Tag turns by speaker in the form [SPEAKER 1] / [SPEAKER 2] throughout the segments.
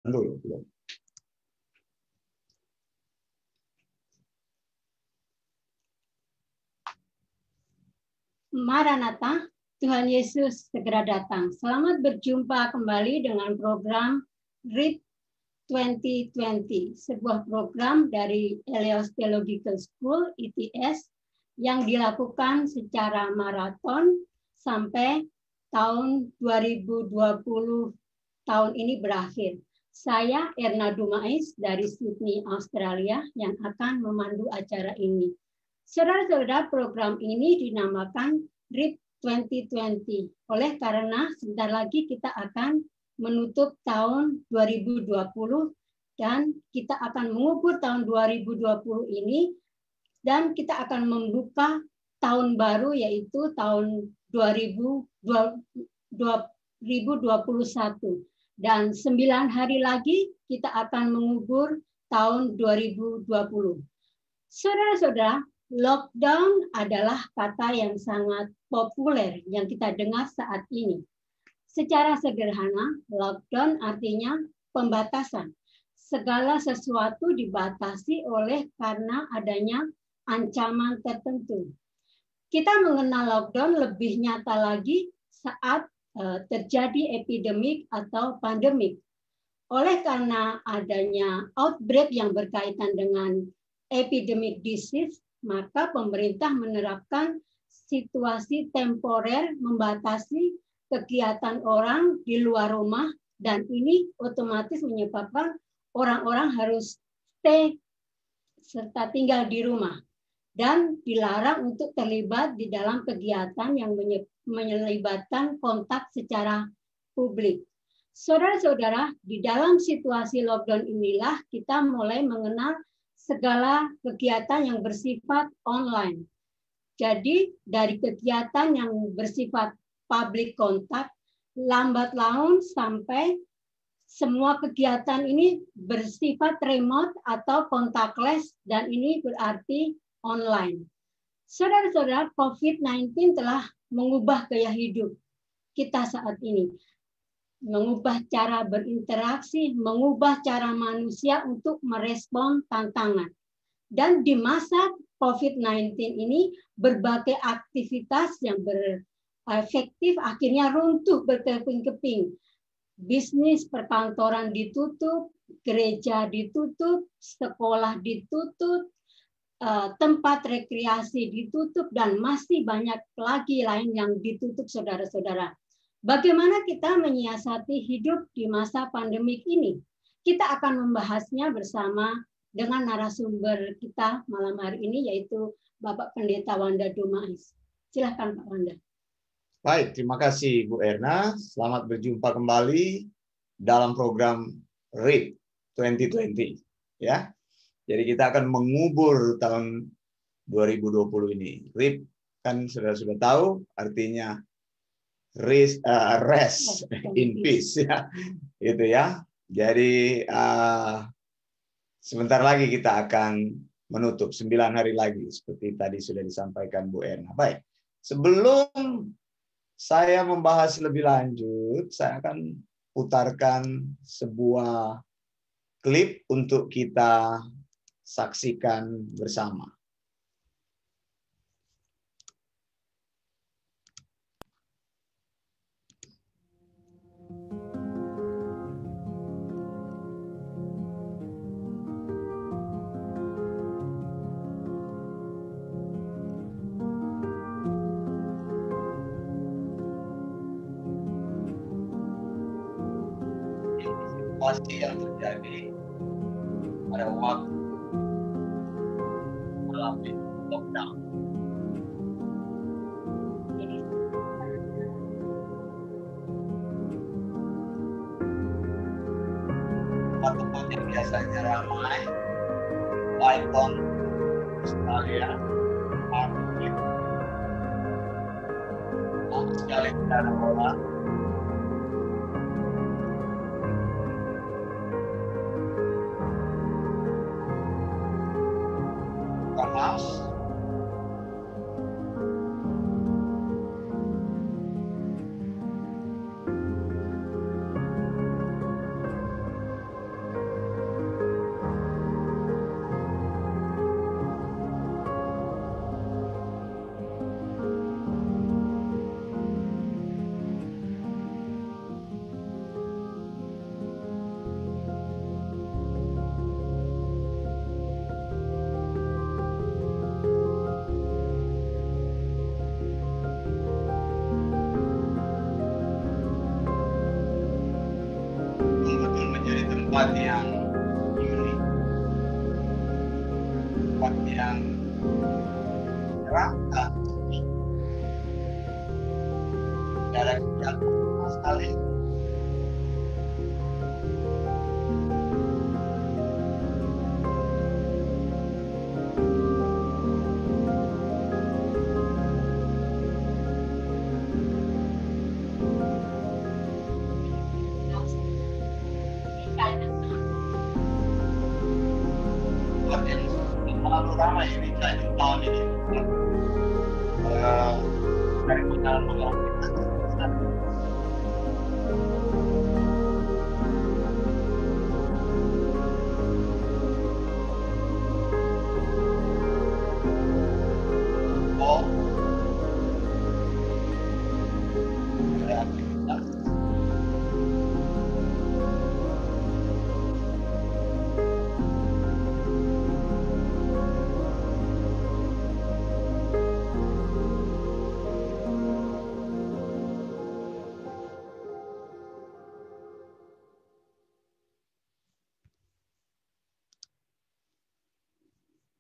[SPEAKER 1] Dulu, belum.
[SPEAKER 2] Maranatha, Tuhan Yesus segera datang. Selamat berjumpa kembali dengan program RIP 2020, sebuah program dari Elios Theological School, ITS, yang dilakukan secara maraton sampai tahun 2020 tahun ini berakhir. Saya Erna Dumais dari Sydney, Australia, yang akan memandu acara ini. Saudara-saudara, program ini dinamakan RIP 2020 oleh karena sebentar lagi kita akan menutup tahun 2020 dan kita akan mengubur tahun 2020 ini dan kita akan membuka tahun baru yaitu tahun 2021 dan 9 hari lagi kita akan mengubur tahun 2020. Saudara-saudara, lockdown adalah kata yang sangat populer yang kita dengar saat ini. Secara sederhana, lockdown artinya pembatasan. Segala sesuatu dibatasi oleh karena adanya ancaman tertentu. Kita mengenal lockdown lebih nyata lagi saat terjadi epidemik atau pandemik. Oleh karena adanya outbreak yang berkaitan dengan epidemic disease, maka pemerintah menerapkan situasi temporer membatasi kegiatan orang di luar rumah dan ini otomatis menyebabkan orang-orang harus stay serta tinggal di rumah dan dilarang untuk terlibat di dalam kegiatan yang melibatkan kontak secara publik. Saudara-saudara, di dalam situasi lockdown inilah kita mulai mengenal segala kegiatan yang bersifat online. Jadi dari kegiatan yang bersifat public contact, lambat laun sampai semua kegiatan ini bersifat remote atau contactless dan ini berarti online. Saudara-saudara, COVID-19 telah mengubah gaya hidup kita saat ini. Mengubah cara berinteraksi, mengubah cara manusia untuk merespon tantangan. Dan di masa COVID-19 ini, berbagai aktivitas yang berefektif akhirnya runtuh berkeping-keping. Bisnis perkantoran ditutup, gereja ditutup, sekolah ditutup, tempat rekreasi ditutup, dan masih banyak lagi lain yang ditutup, saudara-saudara. Bagaimana kita menyiasati hidup di masa pandemik ini? Kita akan membahasnya bersama dengan narasumber kita malam hari ini, yaitu Bapak Pendeta Wanda Dumais. Silakan Pak Wanda.
[SPEAKER 1] Baik, terima kasih Bu Erna. Selamat berjumpa kembali dalam program RIP 2020. Ya, jadi kita akan mengubur tahun 2020 ini. RIP kan sudah tahu artinya rest in peace, ya, gitu ya. Jadi sebentar lagi kita akan menutup 9 hari lagi seperti tadi sudah disampaikan Bu Erna. Baik, sebelum saya membahas lebih lanjut, saya akan putarkan sebuah klip untuk kita saksikan bersama. Situasi yang terjadi pada waktu mengalami lockdown. Tempat-tempat yang biasanya ramai, Python, Australia, Arctic, sekali tidak ada orang. Panas. tempat yang unik, tempat yang menyenangkan, tidak ada kegiatan sama sekali. Terlalu ramai ini tahun ini. Dari pengalaman kita. Oh, ada aktivitas.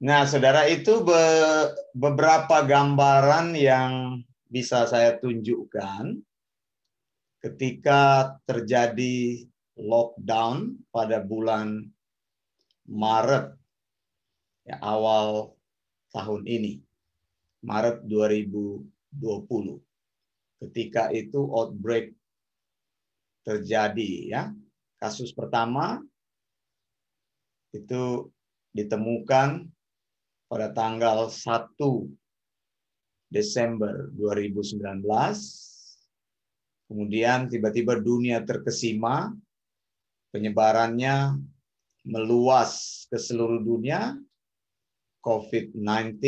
[SPEAKER 1] Nah, saudara, itu beberapa gambaran yang bisa saya tunjukkan ketika terjadi lockdown pada bulan Maret, ya, awal tahun ini, Maret 2020. Ketika itu outbreak terjadi, ya. Kasus pertama itu ditemukan pada tanggal 1 Desember 2019. Kemudian tiba-tiba dunia terkesima, penyebarannya meluas ke seluruh dunia, COVID-19.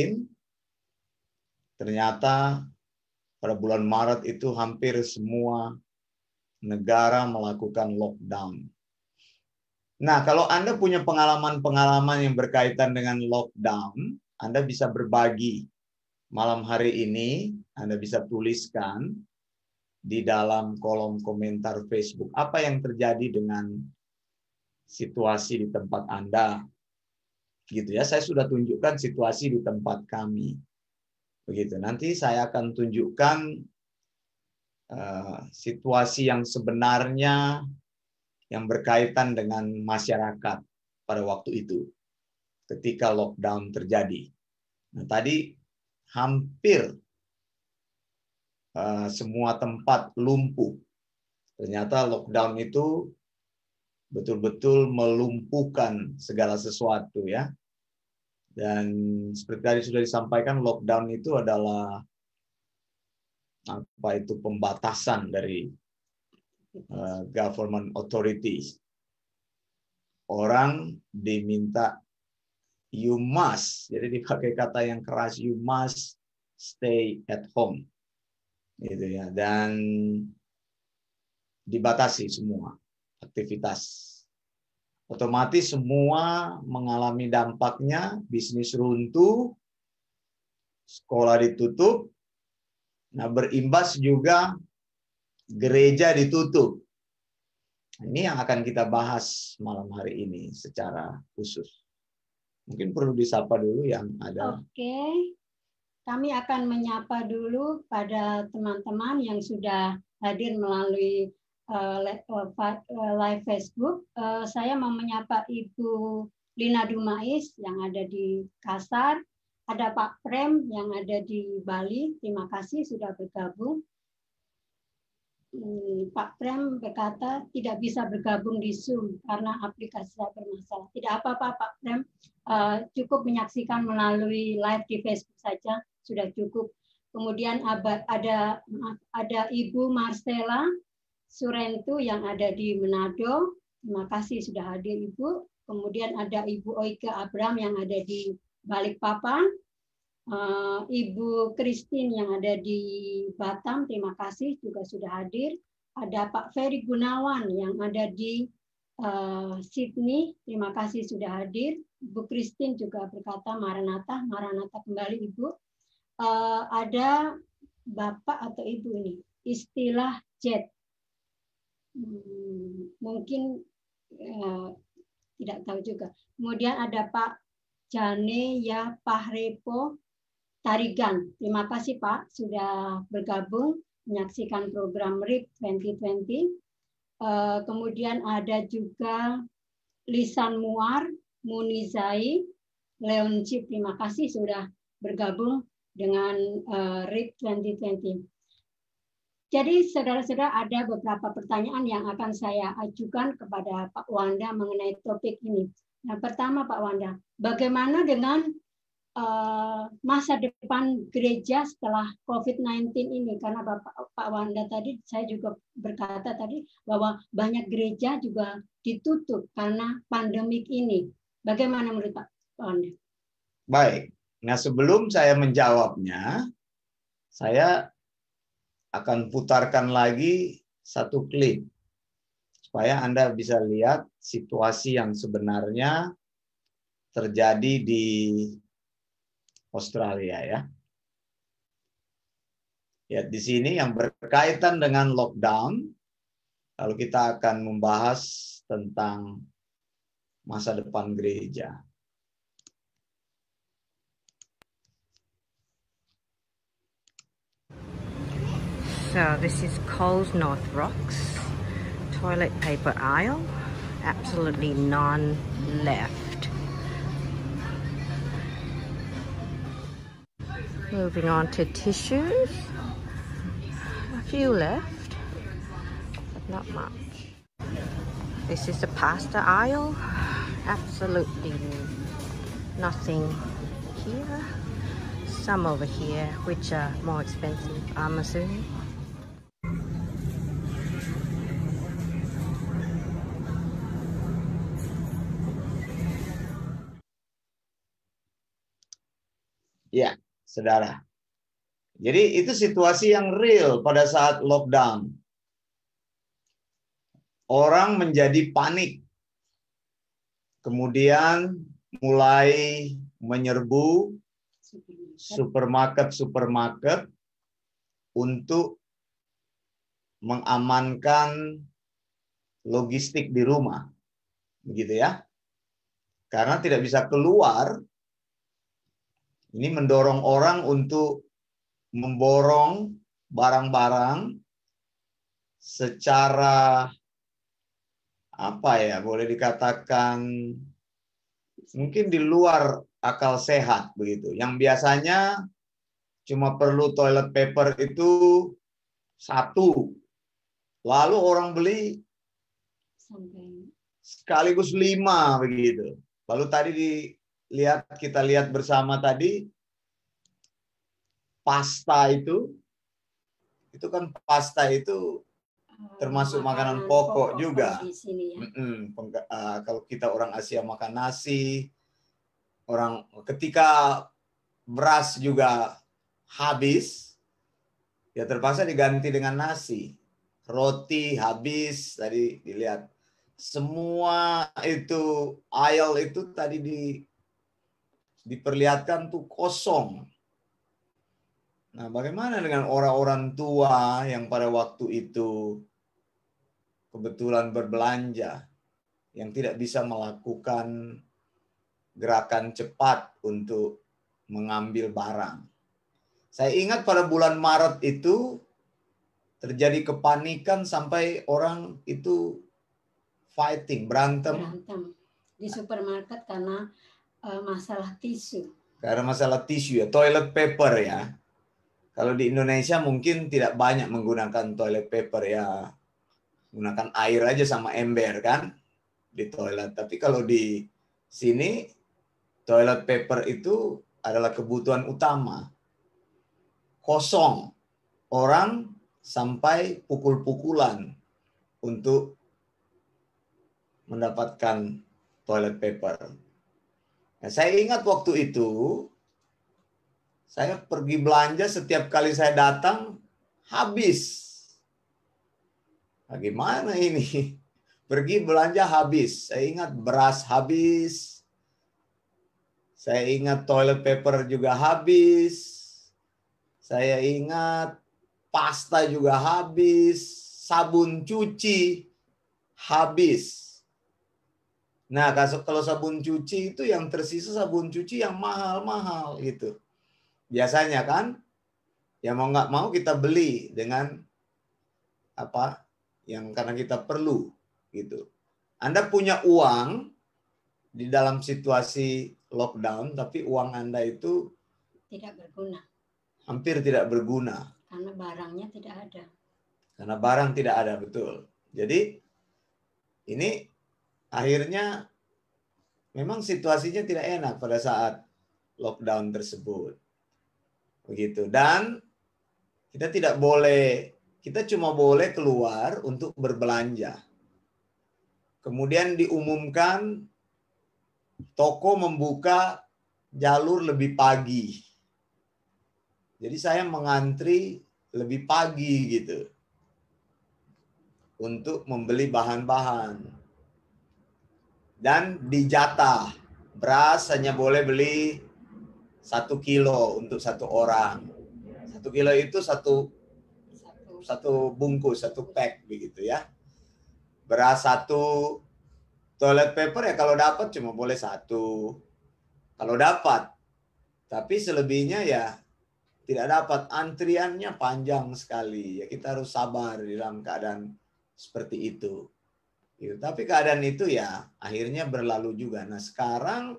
[SPEAKER 1] Ternyata pada bulan Maret itu hampir semua negara melakukan lockdown. Nah, kalau Anda punya pengalaman-pengalaman yang berkaitan dengan lockdown, Anda bisa berbagi malam hari ini. Anda bisa tuliskan di dalam kolom komentar Facebook apa yang terjadi dengan situasi di tempat Anda. Gitu ya, saya sudah tunjukkan situasi di tempat kami. Begitu. Nanti saya akan tunjukkan situasi yang sebenarnya yang berkaitan dengan masyarakat pada waktu itu ketika lockdown terjadi. Nah, tadi hampir semua tempat lumpuh. Ternyata lockdown itu betul-betul melumpuhkan segala sesuatu, ya. Dan seperti tadi sudah disampaikan, lockdown itu adalah pembatasan dari government authorities. Orang diminta you must, jadi dipakai kata yang keras, you must stay at home, gitu ya, dan dibatasi semua aktivitas. Otomatis semua mengalami dampaknya, bisnis runtuh, sekolah ditutup, nah berimbas juga gereja ditutup. Ini yang akan kita bahas malam hari ini secara khusus. Mungkin perlu disapa dulu yang ada.
[SPEAKER 2] Oke, kami akan menyapa dulu pada teman-teman yang sudah hadir melalui live Facebook. Saya mau menyapa Ibu Lina Dumais yang ada di Kasar. Ada Pak Prem yang ada di Bali. Terima kasih sudah bergabung. Pak Prem berkata tidak bisa bergabung di Zoom karena aplikasi saya bermasalah. Tidak apa-apa Pak Prem, cukup menyaksikan melalui live di Facebook saja sudah cukup. Kemudian ada Ibu Marcella Surentu yang ada di Manado. Terima kasih sudah hadir Ibu. Kemudian ada Ibu Oike Abram yang ada di Balikpapan. Ibu Christine yang ada di Batam, terima kasih juga sudah hadir. Ada Pak Ferry Gunawan yang ada di Sydney, terima kasih sudah hadir. Ibu Christine juga berkata Maranatha, Maranatha kembali Ibu. Ada Bapak atau Ibu ini, istilah jet. Mungkin tidak tahu juga. Kemudian ada Pak Jane ya Pahrepo Tarigan. Terima kasih Pak sudah bergabung menyaksikan program RIP 2020. Kemudian ada juga Lisan Muar, Munizai, Leonci. Terima kasih sudah bergabung dengan RIP 2020. Jadi saudara-saudara ada beberapa pertanyaan yang akan saya ajukan kepada Pak Wanda mengenai topik ini. Yang pertama Pak Wanda, bagaimana dengan masa depan gereja setelah COVID-19 ini? Karena Pak Wanda tadi, saya juga berkata tadi bahwa banyak gereja juga ditutup karena pandemik ini. Bagaimana menurut Pak Wanda?
[SPEAKER 1] Baik, nah sebelum saya menjawabnya, saya akan putarkan lagi satu klip supaya Anda bisa lihat situasi yang sebenarnya terjadi di Australia ya. Ya, di sini yang berkaitan dengan lockdown, lalu kita akan membahas tentang masa depan gereja.
[SPEAKER 3] So this is Coles North Rocks toilet paper aisle. Absolutely none left. Moving on to tissues. A few left, but not much. This is the pasta aisle. Absolutely nothing here. Some over here, which are more expensive, I'm assuming.
[SPEAKER 1] Ya, saudara. Jadi itu situasi yang real pada saat lockdown. Orang menjadi panik. Kemudian mulai menyerbu supermarket untuk mengamankan logistik di rumah. Begitu ya. Karena tidak bisa keluar, ini mendorong orang untuk memborong barang-barang secara apa ya, boleh dikatakan mungkin di luar akal sehat begitu. Yang biasanya cuma perlu toilet paper itu satu, lalu orang beli sekaligus 5 begitu. Lalu tadi kita lihat bersama tadi pasta itu kan pasta itu termasuk makanan pokok juga. Kalau kita orang Asia makan nasi, ketika beras juga habis, ya terpaksa diganti dengan nasi. Roti habis, tadi dilihat. Semua itu aisle itu tadi diperlihatkan tuh kosong. Nah, bagaimana dengan orang-orang tua yang pada waktu itu kebetulan berbelanja, yang tidak bisa melakukan gerakan cepat untuk mengambil barang? Saya ingat pada bulan Maret itu terjadi kepanikan sampai orang itu berantem
[SPEAKER 2] di supermarket karena masalah tisu.
[SPEAKER 1] Karena masalah tisu ya, toilet paper ya. Kalau di Indonesia mungkin tidak banyak menggunakan toilet paper ya. Gunakan air aja sama ember kan di toilet. Tapi kalau di sini toilet paper itu adalah kebutuhan utama. Kosong. Orang sampai pukul-pukulan untuk mendapatkan toilet paper. Nah, saya ingat waktu itu saya pergi belanja, setiap kali saya datang habis. Bagaimana ini? Pergi belanja habis. Saya ingat beras habis. Saya ingat toilet paper juga habis. Saya ingat pasta juga habis. Sabun cuci habis. Nah, kalau sabun cuci itu yang tersisa sabun cuci yang mahal-mahal gitu. Biasanya kan, ya mau nggak mau kita beli dengan apa yang karena kita perlu gitu. Anda punya uang di dalam situasi lockdown, tapi uang Anda itu
[SPEAKER 2] Tidak berguna.
[SPEAKER 1] Hampir tidak berguna.
[SPEAKER 2] Karena barangnya tidak ada.
[SPEAKER 1] Karena barang tidak ada, betul. Jadi ini akhirnya memang situasinya tidak enak pada saat lockdown tersebut. Begitu. Dan kita cuma boleh keluar untuk berbelanja. Kemudian diumumkan toko membuka jalur lebih pagi. Jadi saya mengantri lebih pagi gitu untuk membeli bahan-bahan. Dan dijatah, beras hanya boleh beli 1 kilo untuk 1 orang. 1 kilo itu satu bungkus, 1 pack begitu ya. Beras 1, toilet paper ya kalau dapat cuma boleh 1. Kalau dapat. Tapi selebihnya ya tidak dapat, antriannya panjang sekali. Ya kita harus sabar di dalam keadaan seperti itu. Gitu. Tapi keadaan itu ya akhirnya berlalu juga. Nah sekarang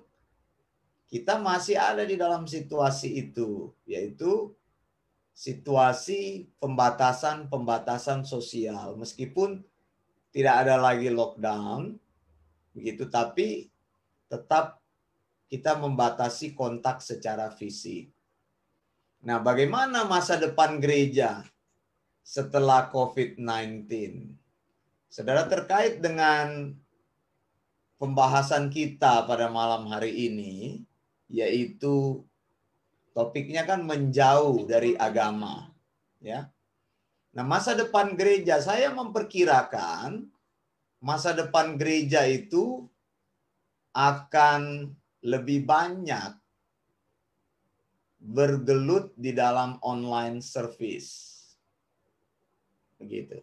[SPEAKER 1] kita masih ada di dalam situasi itu, yaitu situasi pembatasan sosial. Meskipun tidak ada lagi lockdown, begitu, tapi tetap kita membatasi kontak secara fisik. Nah, bagaimana masa depan gereja setelah COVID-19? Saudara, terkait dengan pembahasan kita pada malam hari ini, yaitu topiknya kan menjauh dari agama. Ya. Nah, masa depan gereja, saya memperkirakan masa depan gereja itu akan lebih banyak bergelut di dalam online service. Begitu.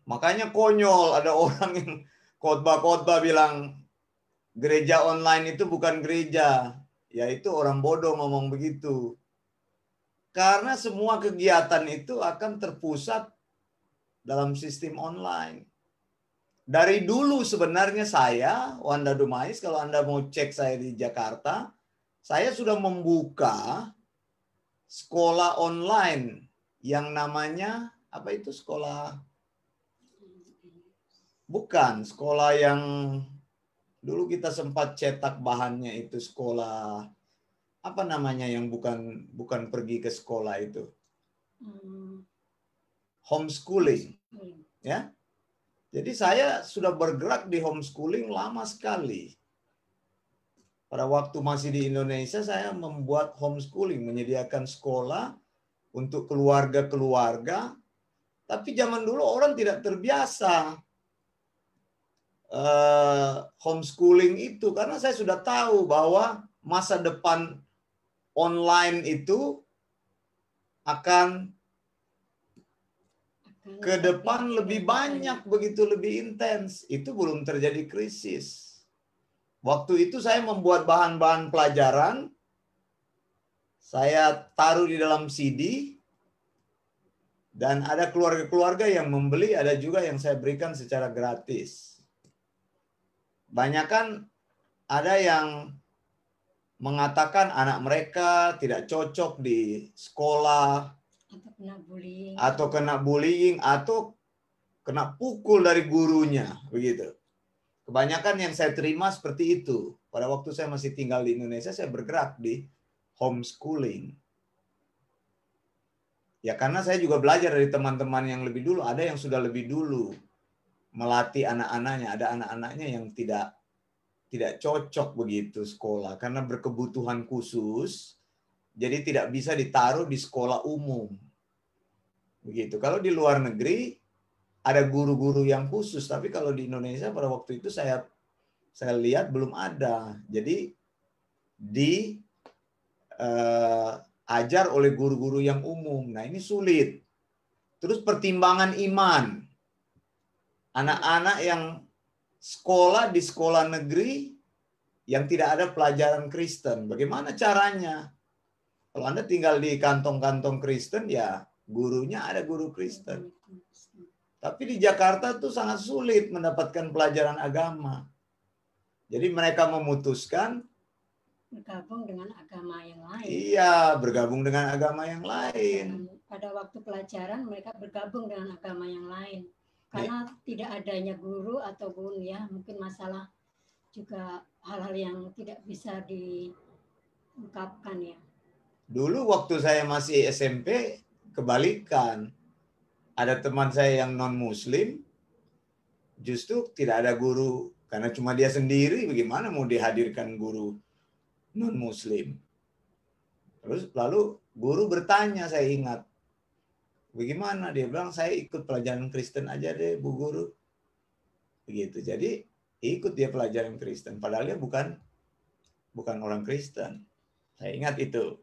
[SPEAKER 1] Makanya konyol ada orang yang khotbah bilang gereja online itu bukan gereja. Ya itu orang bodoh ngomong begitu. Karena semua kegiatan itu akan terpusat dalam sistem online. Dari dulu sebenarnya saya, Wanda Dumais, kalau Anda mau cek saya di Jakarta, saya sudah membuka sekolah online yang namanya apa itu sekolah? Bukan, sekolah yang dulu kita sempat cetak bahannya itu sekolah apa namanya yang bukan pergi ke sekolah itu. Homeschooling. Ya. Jadi saya sudah bergerak di homeschooling lama sekali. Pada waktu masih di Indonesia, saya membuat homeschooling, menyediakan sekolah untuk keluarga-keluarga. Tapi zaman dulu orang tidak terbiasa homeschooling itu, karena saya sudah tahu bahwa masa depan online itu akan ke depan lebih banyak, begitu lebih intens. Itu belum terjadi krisis. Waktu itu saya membuat bahan-bahan pelajaran, saya taruh di dalam CD, dan ada keluarga-keluarga yang membeli, ada juga yang saya berikan secara gratis. Banyak kan ada yang mengatakan anak mereka tidak cocok di sekolah, atau kena bullying, atau kena pukul dari gurunya, begitu. Kebanyakan yang saya terima seperti itu. Pada waktu saya masih tinggal di Indonesia, saya bergerak di homeschooling. Ya karena saya juga belajar dari teman-teman yang lebih dulu. Ada yang sudah lebih dulu melatih anak-anaknya. Ada anak-anaknya yang tidak cocok begitu sekolah. Karena berkebutuhan khusus. Jadi tidak bisa ditaruh di sekolah umum. Begitu. Kalau di luar negeri, ada guru-guru yang khusus, tapi kalau di Indonesia pada waktu itu saya lihat belum ada. Jadi diajar oleh guru-guru yang umum. Nah ini sulit. Terus pertimbangan iman. Anak-anak yang sekolah di sekolah negeri yang tidak ada pelajaran Kristen. Bagaimana caranya? Kalau Anda tinggal di kantong-kantong Kristen, ya gurunya ada guru Kristen. Tapi di Jakarta tuh sangat sulit mendapatkan pelajaran agama. Jadi mereka memutuskan
[SPEAKER 2] bergabung dengan agama yang lain.
[SPEAKER 1] Iya, bergabung dengan agama yang lain.
[SPEAKER 2] Dan pada waktu pelajaran mereka bergabung dengan agama yang lain. Karena tidak adanya guru ataupun ya mungkin masalah juga hal-hal yang tidak bisa diungkapkan ya.
[SPEAKER 1] Dulu waktu saya masih SMP, kebalikan. Ada teman saya yang non-muslim, justru tidak ada guru. Karena cuma dia sendiri, bagaimana mau dihadirkan guru non-muslim? Terus lalu guru bertanya, saya ingat. Bagaimana? Dia bilang, saya ikut pelajaran Kristen aja deh, Bu Guru. Begitu. Jadi ikut dia pelajaran Kristen. Padahal dia bukan orang Kristen. Saya ingat itu.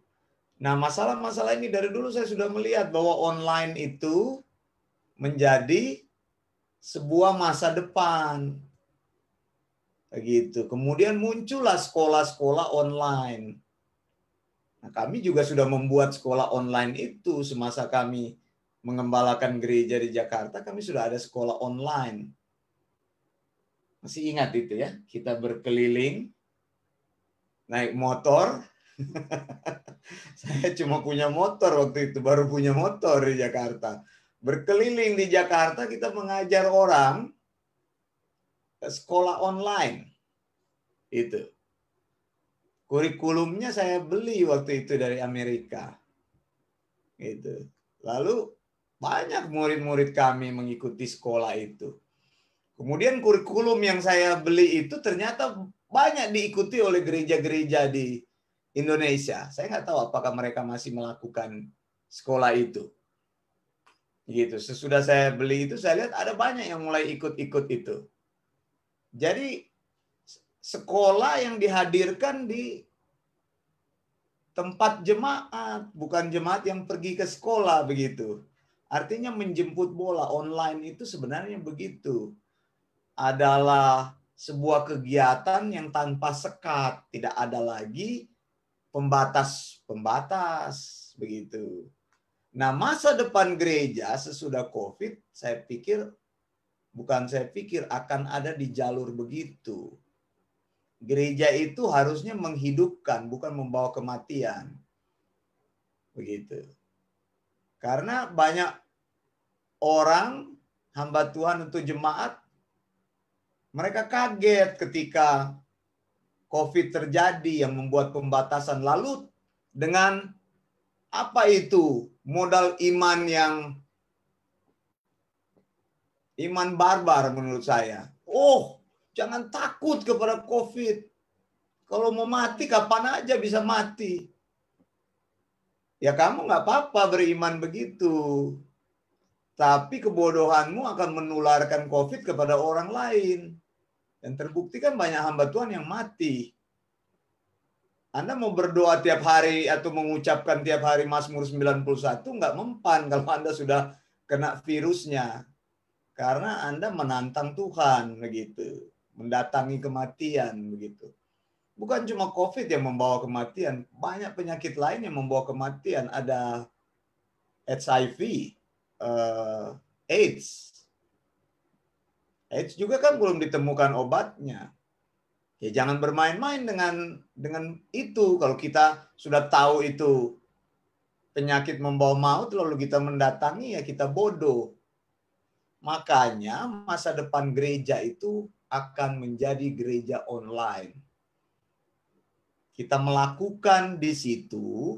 [SPEAKER 1] Nah, masalah-masalah ini dari dulu saya sudah melihat bahwa online itu menjadi sebuah masa depan. Begitu. Kemudian muncullah sekolah-sekolah online. Nah, kami juga sudah membuat sekolah online itu semasa kami mengembalakan gereja di Jakarta, kami sudah ada sekolah online. Masih ingat itu ya? Kita berkeliling, naik motor. Saya cuma punya motor waktu itu, baru punya motor di Jakarta. Berkeliling di Jakarta, kita mengajar orang sekolah online. Itu. Kurikulumnya saya beli waktu itu dari Amerika. Gitu. Lalu banyak murid-murid kami mengikuti sekolah itu. Kemudian kurikulum yang saya beli itu ternyata banyak diikuti oleh gereja-gereja di Indonesia. Saya nggak tahu apakah mereka masih melakukan sekolah itu. Gitu. Sesudah saya beli itu, saya lihat ada banyak yang mulai ikut-ikut itu. Jadi sekolah yang dihadirkan di tempat jemaat, bukan jemaat yang pergi ke sekolah begitu. Artinya menjemput bola online itu sebenarnya begitu. Adalah sebuah kegiatan yang tanpa sekat, tidak ada lagi pembatas-pembatas begitu. Nah, masa depan gereja sesudah Covid, saya pikir akan ada di jalur begitu. Gereja itu harusnya menghidupkan, bukan membawa kematian. Begitu. Karena banyak orang, hamba Tuhan untuk jemaat, mereka kaget ketika Covid terjadi yang membuat pembatasan. Lalu dengan apa itu? Modal iman yang iman barbar menurut saya. Oh, jangan takut kepada Covid. Kalau mau mati, kapan aja bisa mati. Ya kamu nggak apa-apa beriman begitu. Tapi kebodohanmu akan menularkan Covid kepada orang lain. Dan terbukti kan banyak hamba Tuhan yang mati. Anda mau berdoa tiap hari atau mengucapkan tiap hari Mazmur 91 nggak mempan kalau Anda sudah kena virusnya. Karena Anda menantang Tuhan begitu. Mendatangi kematian begitu. Bukan cuma Covid yang membawa kematian, banyak penyakit lain yang membawa kematian. Ada HIV, AIDS. AIDS juga kan belum ditemukan obatnya. Ya jangan bermain-main dengan itu. Kalau kita sudah tahu itu penyakit membawa maut, lalu kita mendatangi, ya kita bodoh. Makanya masa depan gereja itu akan menjadi gereja online. Kita melakukan di situ,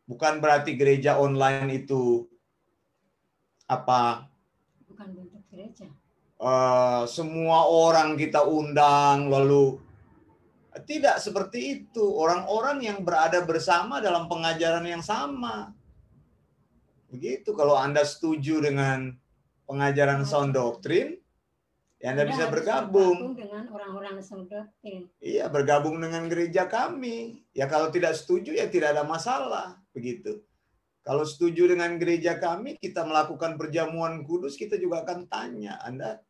[SPEAKER 1] bukan berarti gereja online itu apa?
[SPEAKER 2] Bukan bentuk gereja.
[SPEAKER 1] Semua orang kita undang, lalu tidak seperti itu. Orang-orang yang berada bersama dalam pengajaran yang sama. Begitu. Kalau Anda setuju dengan pengajaran sound doctrine, ya Anda bisa bergabung
[SPEAKER 2] dengan orang-orang sound doctrine.
[SPEAKER 1] Iya, bergabung dengan gereja kami. Ya kalau tidak setuju ya tidak ada masalah, begitu. Kalau setuju dengan gereja kami, kita melakukan perjamuan kudus, kita juga akan tanya, Anda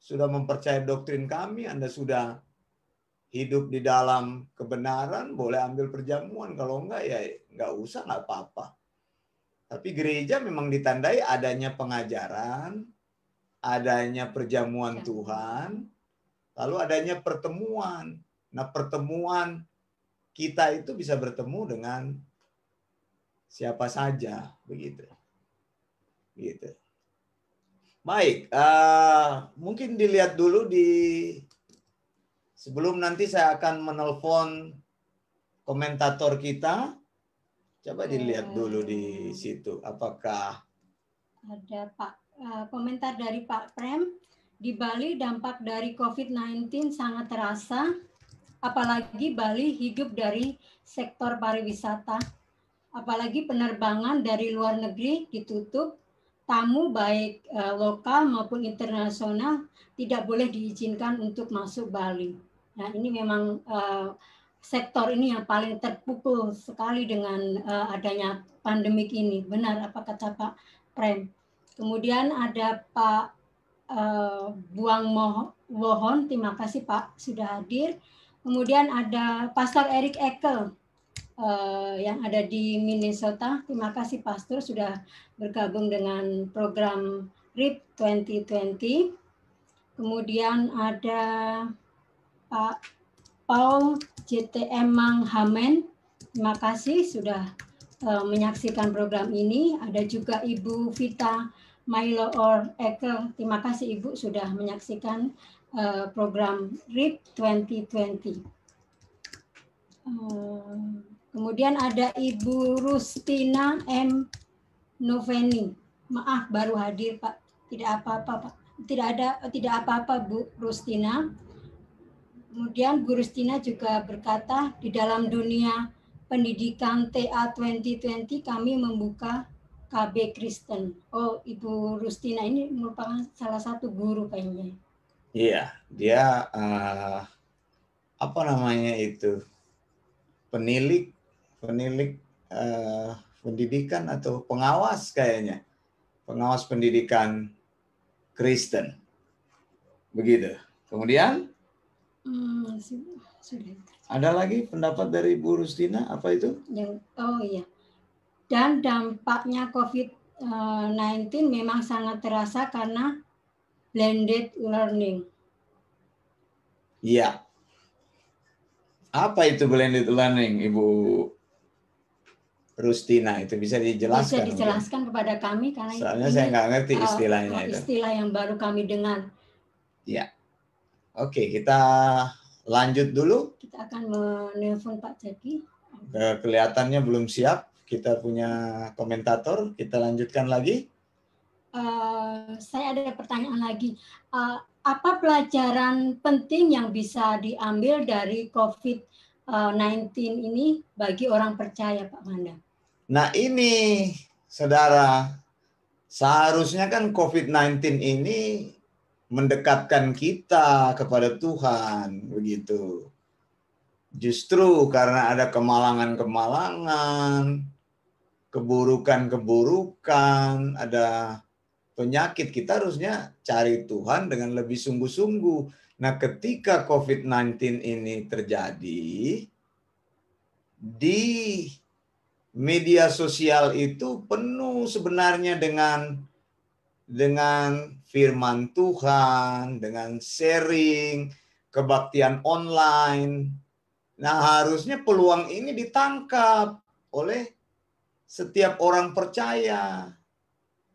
[SPEAKER 1] sudah mempercayai doktrin kami, Anda sudah hidup di dalam kebenaran, boleh ambil perjamuan. Kalau enggak, ya enggak usah, enggak apa-apa. Tapi gereja memang ditandai adanya pengajaran, adanya perjamuan Tuhan, lalu adanya pertemuan. Nah, pertemuan kita itu bisa bertemu dengan siapa saja, begitu. Gitu. Baik, mungkin dilihat dulu sebelum nanti saya akan menelpon komentator kita. Coba dilihat dulu di situ, apakah
[SPEAKER 2] ada komentar dari Pak Prem. Di Bali dampak dari COVID-19 sangat terasa, apalagi Bali hidup dari sektor pariwisata, apalagi penerbangan dari luar negeri ditutup, tamu baik lokal maupun internasional tidak boleh diizinkan untuk masuk Bali. Nah, ini memang sektor ini yang paling terpukul sekali dengan adanya pandemik ini. Benar apa kata Pak Prem. Kemudian ada Pak Buang Wohon, terima kasih Pak sudah hadir. Kemudian ada Pastor Eric Ekel yang ada di Minnesota. Terima kasih Pastor sudah bergabung dengan program RIP 2020. Kemudian ada Pak Paul JTM Manghamen, terima kasih sudah menyaksikan program ini. Ada juga Ibu Vita Milo or Ekel, terima kasih Ibu sudah menyaksikan program RIP 2020. Kemudian ada Ibu Rustina M. Noveni. Maaf baru hadir Pak, tidak apa-apa Pak. Tidak apa-apa Bu Rustina. Kemudian Bu Rustina juga berkata, di dalam dunia pendidikan TA 2020 kami membuka KB Kristen. Oh, Ibu Rustina ini merupakan salah satu guru kayaknya.
[SPEAKER 1] Iya, dia apa namanya itu? Penilik pendidikan atau pengawas kayaknya. Pengawas pendidikan Kristen. Begitu. Kemudian
[SPEAKER 2] sudah.
[SPEAKER 1] Ada lagi pendapat dari Bu Rustina, apa itu?
[SPEAKER 2] Oh iya. Dan dampaknya COVID-19 memang sangat terasa karena blended learning.
[SPEAKER 1] Iya. Apa itu blended learning, Ibu Rustina? Itu bisa dijelaskan?
[SPEAKER 2] Bisa dijelaskan kepada kami karena
[SPEAKER 1] soalnya saya nggak ngerti istilahnya itu.
[SPEAKER 2] Istilah yang baru kami dengar.
[SPEAKER 1] Ya. Oke, kita lanjut dulu.
[SPEAKER 2] Kita akan menelpon Pak Jaki.
[SPEAKER 1] Kelihatannya belum siap. Kita punya komentator. Kita lanjutkan lagi.
[SPEAKER 2] Saya ada pertanyaan lagi. Apa pelajaran penting yang bisa diambil dari COVID-19 ini bagi orang percaya, Pak Manda?
[SPEAKER 1] Nah ini, saudara, seharusnya kan COVID-19 ini mendekatkan kita kepada Tuhan, begitu. Justru karena ada kemalangan-kemalangan, keburukan-keburukan, ada penyakit, kita harusnya cari Tuhan dengan lebih sungguh-sungguh. Nah, ketika COVID-19 ini terjadi, di media sosial itu penuh sebenarnya dengan firman Tuhan, dengan sharing, kebaktian online. Nah, harusnya peluang ini ditangkap oleh setiap orang percaya.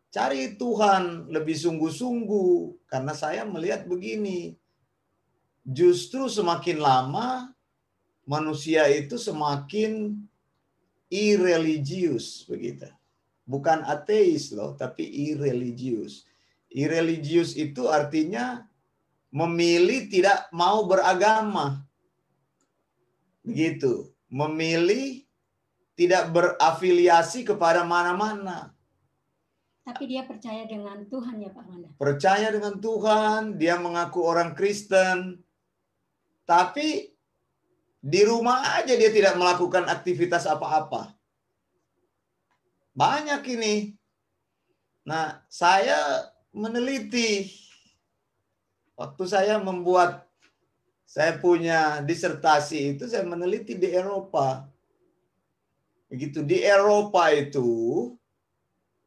[SPEAKER 1] Cari Tuhan lebih sungguh-sungguh, karena saya melihat begini, justru semakin lama manusia itu semakin irreligious, begitu. Bukan ateis loh, tapi irreligious. Irreligious itu artinya memilih tidak mau beragama. Begitu. Memilih tidak berafiliasi kepada mana-mana.
[SPEAKER 2] Tapi dia percaya dengan Tuhan ya Pak Manda?
[SPEAKER 1] Percaya dengan Tuhan, dia mengaku orang Kristen. Tapi di rumah aja dia tidak melakukan aktivitas apa-apa. Banyak ini. Nah, saya meneliti Waktu saya punya disertasi itu saya meneliti di Eropa. Begitu di Eropa itu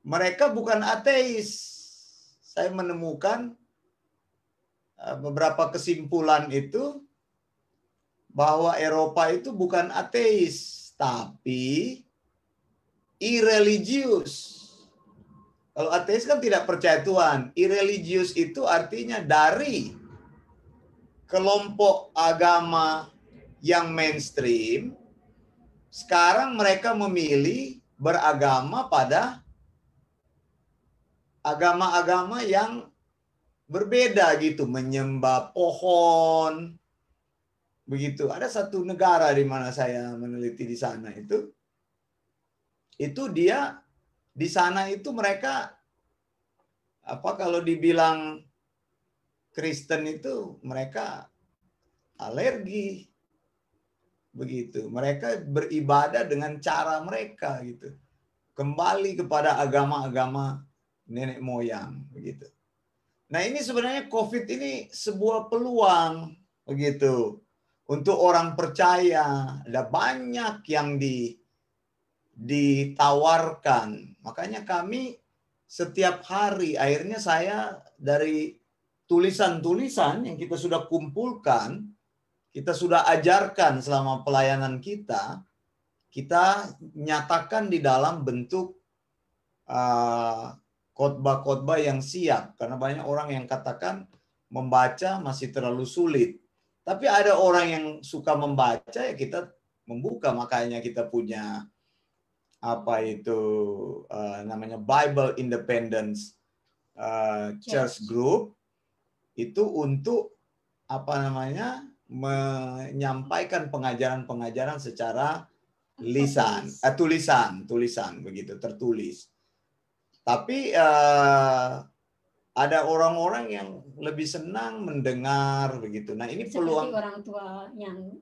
[SPEAKER 1] mereka bukan ateis. Saya menemukan beberapa kesimpulan itu bahwa Eropa itu bukan ateis, tapi irreligious. Kalau ateis kan tidak percaya Tuhan. Irreligious itu artinya dari kelompok agama yang mainstream, sekarang mereka memilih beragama pada agama-agama yang berbeda gitu, menyembah pohon. Begitu. Ada satu negara di mana saya meneliti di sana itu dia di sana itu mereka kalau dibilang Kristen itu mereka alergi. Begitu. Mereka beribadah dengan cara mereka gitu. Kembali kepada agama-agama nenek moyang begitu. Nah, ini sebenarnya COVID ini sebuah peluang begitu. Untuk orang percaya, ada banyak yang ditawarkan. Makanya kami setiap hari, akhirnya saya dari tulisan-tulisan yang kita sudah kumpulkan, kita sudah ajarkan selama pelayanan kita nyatakan di dalam bentuk khotbah-khotbah yang siap. Karena banyak orang yang katakan membaca masih terlalu sulit. Tapi ada orang yang suka membaca, ya kita membuka. Makanya kita punya namanya Bible Independence Church Group, itu untuk menyampaikan pengajaran-pengajaran secara tulisan begitu, tertulis. Tapi ada orang-orang yang lebih senang mendengar begitu. Nah, ini peluang
[SPEAKER 2] orang tua yang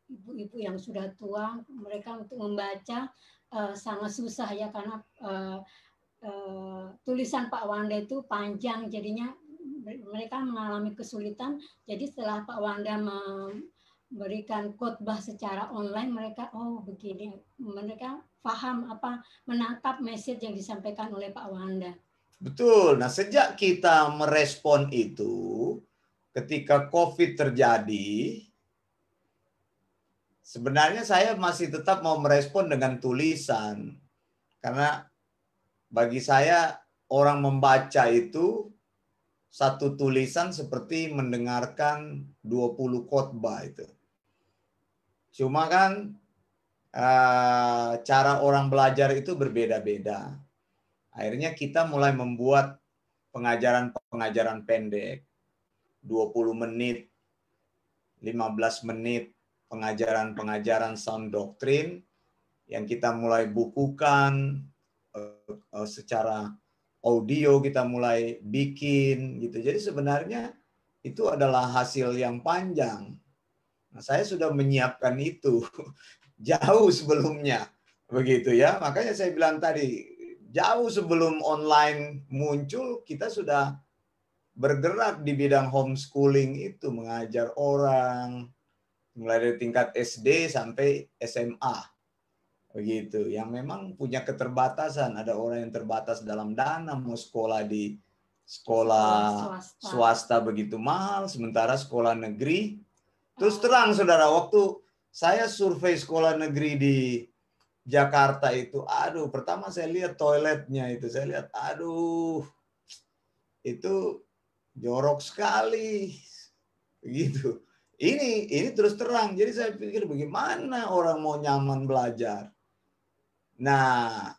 [SPEAKER 2] ibu-ibu yang sudah tua, mereka untuk membaca sangat susah ya, karena tulisan Pak Wanda itu panjang, jadinya mereka mengalami kesulitan. Jadi setelah Pak Wanda memberikan khotbah secara online, mereka begini, mereka paham menangkap message yang disampaikan oleh Pak Wanda.
[SPEAKER 1] Betul. Nah, sejak kita merespon itu, ketika COVID terjadi, sebenarnya saya masih tetap mau merespon dengan tulisan. Karena bagi saya, orang membaca itu satu tulisan seperti mendengarkan 20 khotbah itu. Cuma kan cara orang belajar itu berbeda-beda. Akhirnya kita mulai membuat pengajaran-pengajaran pendek, 20 menit, 15 menit, pengajaran-pengajaran sound doctrine yang kita mulai bukukan secara audio, kita mulai bikin gitu. Jadi sebenarnya itu adalah hasil yang panjang. Nah, saya sudah menyiapkan itu jauh sebelumnya, begitu ya. Makanya saya bilang tadi, jauh sebelum online muncul, kita sudah bergerak di bidang homeschooling itu, mengajar orang mulai dari tingkat SD sampai SMA, begitu. Yang memang punya keterbatasan. Ada orang yang terbatas dalam dana, mau sekolah di sekolah swasta begitu mahal, sementara sekolah negeri. Terus terang saudara, waktu saya survei sekolah negeri di Jakarta itu, pertama saya lihat toiletnya itu, saya lihat, itu jorok sekali, begitu. Ini terus terang. Jadi saya pikir bagaimana orang mau nyaman belajar. Nah,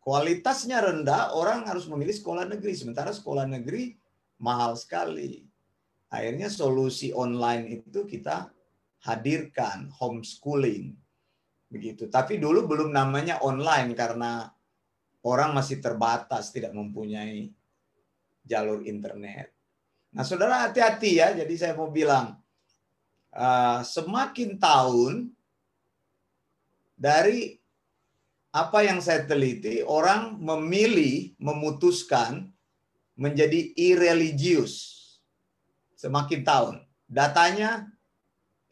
[SPEAKER 1] kualitasnya rendah, orang harus memilih sekolah negeri, sementara sekolah negeri mahal sekali. Akhirnya solusi online itu kita hadirkan, homeschooling. Begitu. Tapi dulu belum namanya online karena orang masih terbatas, tidak mempunyai jalur internet. Nah, saudara hati-hati ya. Jadi saya mau bilang, semakin tahun dari apa yang saya teliti, orang memutuskan menjadi irreligious. semakin tahun. Datanya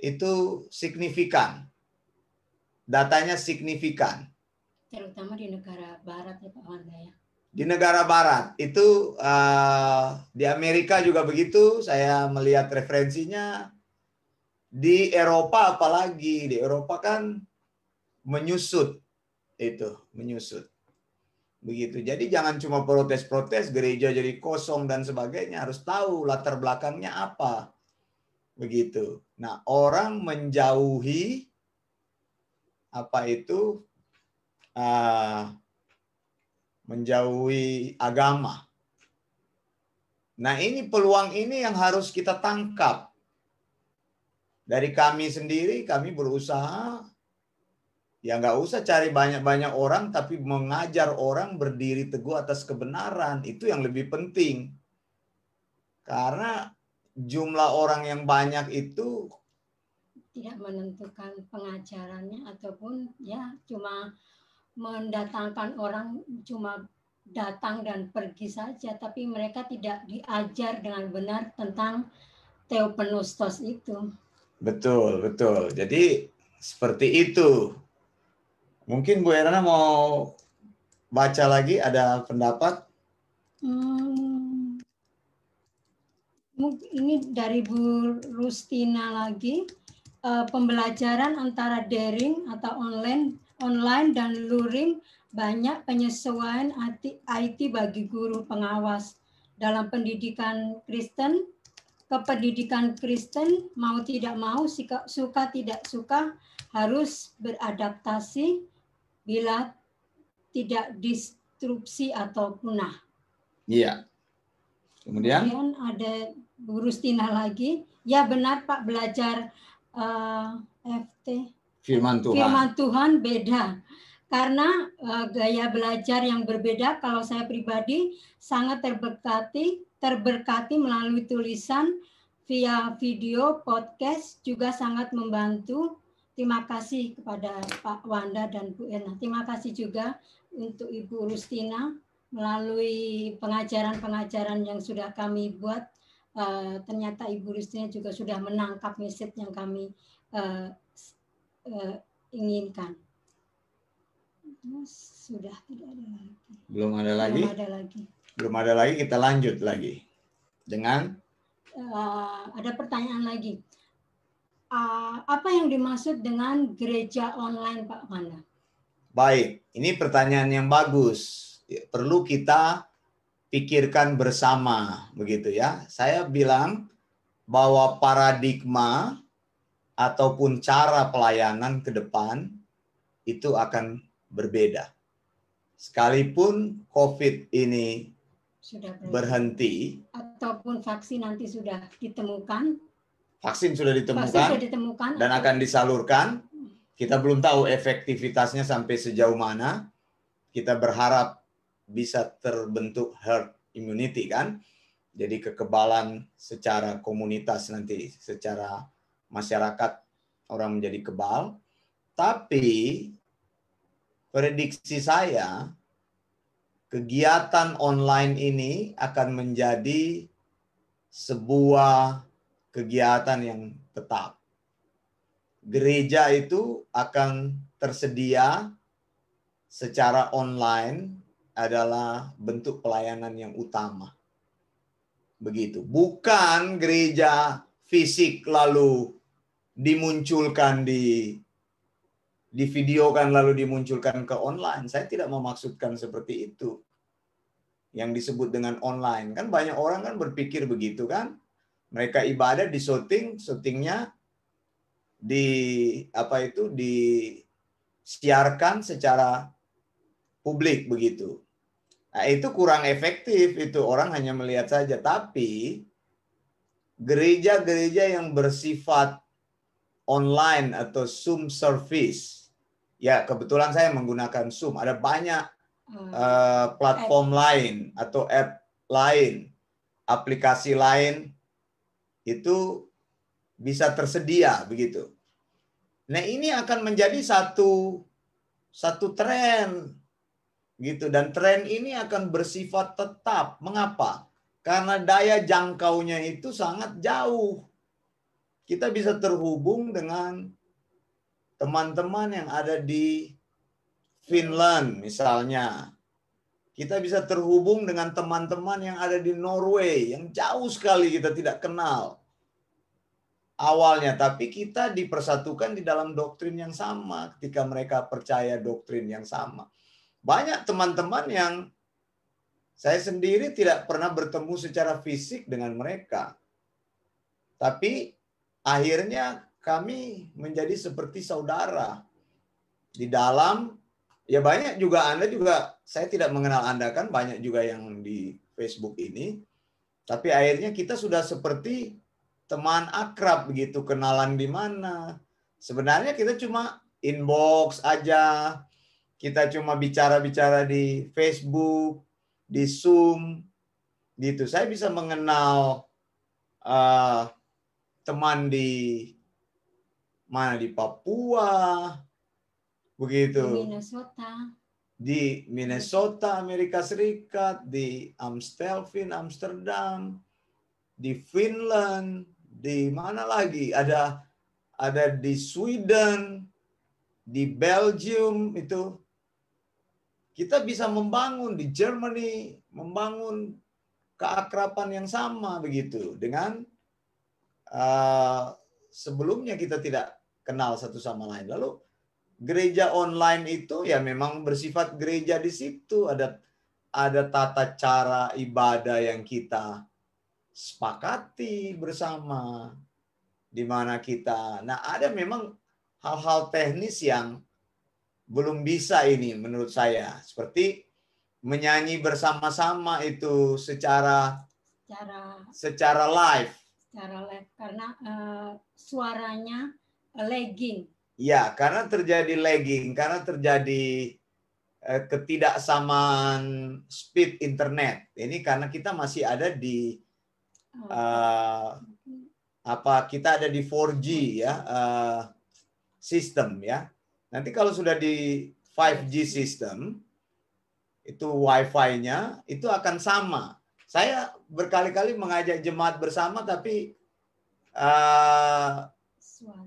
[SPEAKER 1] itu signifikan. Datanya signifikan.
[SPEAKER 2] Terutama di negara barat ya Pak Wanda ya.
[SPEAKER 1] Di negara barat itu di Amerika juga begitu. Saya melihat referensinya. Di Eropa apalagi, di Eropa kan menyusut itu, menyusut. Begitu. Jadi jangan cuma protes-protes, gereja jadi kosong dan sebagainya. Harus tahu latar belakangnya apa. Begitu. Nah, orang menjauhi apa itu menjauhi agama. Nah, ini peluang ini yang harus kita tangkap. Dari kami sendiri, kami berusaha ya nggak usah cari banyak-banyak orang, tapi mengajar orang berdiri teguh atas kebenaran. Itu yang lebih penting. Karena jumlah orang yang banyak itu
[SPEAKER 2] tidak menentukan pengajarannya ataupun ya cuma mendatangkan orang, cuma datang dan pergi saja, tapi mereka tidak diajar dengan benar tentang Theopneustos itu.
[SPEAKER 1] betul, betul. Jadi seperti itu. Mungkin Bu Erna mau baca lagi, ada pendapat?
[SPEAKER 2] Ini dari Bu Rustina lagi. Pembelajaran antara daring atau online dan luring, banyak penyesuaian IT bagi guru pengawas. Dalam pendidikan Kristen, kependidikan Kristen mau tidak mau, suka tidak suka harus beradaptasi bila tidak disrupsi atau punah.
[SPEAKER 1] Iya. Kemudian
[SPEAKER 2] ada Bu Rustina lagi. Ya benar Pak, belajar FT
[SPEAKER 1] firman Tuhan.
[SPEAKER 2] Firman Tuhan beda. Karena gaya belajar yang berbeda, kalau saya pribadi sangat terberkati melalui tulisan via video, podcast juga sangat membantu. Terima kasih kepada Pak Wanda dan Bu Erna. Terima kasih juga untuk Ibu Rustina melalui pengajaran-pengajaran yang sudah kami buat. Ternyata Ibu Rustina juga sudah menangkap message yang kami inginkan. Sudah tidak ada lagi.
[SPEAKER 1] Belum ada lagi?
[SPEAKER 2] Belum ada lagi.
[SPEAKER 1] Belum ada lagi, kita lanjut lagi. Dengan?
[SPEAKER 2] Ada pertanyaan lagi. Apa yang dimaksud dengan gereja online Pak Wanda?
[SPEAKER 1] Baik, ini pertanyaan yang bagus. Perlu kita pikirkan bersama, begitu ya. Saya bilang bahwa paradigma ataupun cara pelayanan ke depan itu akan berbeda. Sekalipun COVID ini sudah berhenti
[SPEAKER 2] ataupun vaksin nanti sudah ditemukan.
[SPEAKER 1] Vaksin sudah ditemukan dan akan disalurkan. Kita belum tahu efektivitasnya sampai sejauh mana. Kita berharap bisa terbentuk herd immunity kan. Jadi kekebalan secara komunitas nanti, secara masyarakat orang menjadi kebal. Tapi prediksi saya kegiatan online ini akan menjadi sebuah kegiatan yang tetap. Gereja itu akan tersedia secara online adalah bentuk pelayanan yang utama. Begitu. Bukan gereja fisik lalu dimunculkan divideokan lalu dimunculkan ke online. Saya tidak memaksudkan seperti itu. Yang disebut dengan online. Kan banyak orang kan berpikir begitu kan. Mereka ibadah di syutingnya disiarkan secara publik begitu. Nah, itu kurang efektif, itu orang hanya melihat saja. Tapi gereja-gereja yang bersifat online atau Zoom service, ya kebetulan saya menggunakan Zoom. Ada banyak platform lain atau app lain, aplikasi lain itu bisa tersedia begitu. Nah, ini akan menjadi satu tren gitu, dan tren ini akan bersifat tetap. Mengapa? Karena daya jangkaunya itu sangat jauh. Kita bisa terhubung dengan teman-teman yang ada di Finland misalnya. Kita bisa terhubung dengan teman-teman yang ada di Norway, yang jauh sekali kita tidak kenal awalnya. Tapi kita dipersatukan di dalam doktrin yang sama ketika mereka percaya doktrin yang sama. Banyak teman-teman yang saya sendiri tidak pernah bertemu secara fisik dengan mereka. Tapi akhirnya kami menjadi seperti saudara. Di dalam, ya banyak juga Anda juga, saya tidak mengenal Anda kan, banyak juga yang di Facebook ini. Tapi akhirnya kita sudah seperti teman akrab begitu, kenalan di mana. Sebenarnya kita cuma inbox aja, kita cuma bicara-bicara di Facebook, di Zoom, gitu. Saya bisa mengenal teman di mana, di Papua, begitu. Di Minnesota, Amerika Serikat, di Amstelveen, Amsterdam, di Finland, di mana lagi? Ada di Sweden, di Belgium itu. Kita bisa membangun di Germany, membangun keakraban yang sama begitu dengan sebelumnya kita tidak kenal satu sama lain. Lalu gereja online itu ya memang bersifat gereja di situ, ada tata cara ibadah yang kita sepakati bersama, di mana kita, nah ada memang hal-hal teknis yang belum bisa ini menurut saya, seperti menyanyi bersama-sama itu secara live.
[SPEAKER 2] Karena suaranya lagging.
[SPEAKER 1] Ya, karena terjadi lagging, karena terjadi ketidaksamaan speed internet. Ini karena kita masih ada di kita ada di 4G ya, sistem ya. Nanti kalau sudah di 5G sistem, itu Wi-Fi-nya itu akan sama. Saya berkali-kali mengajak jemaat bersama, tapi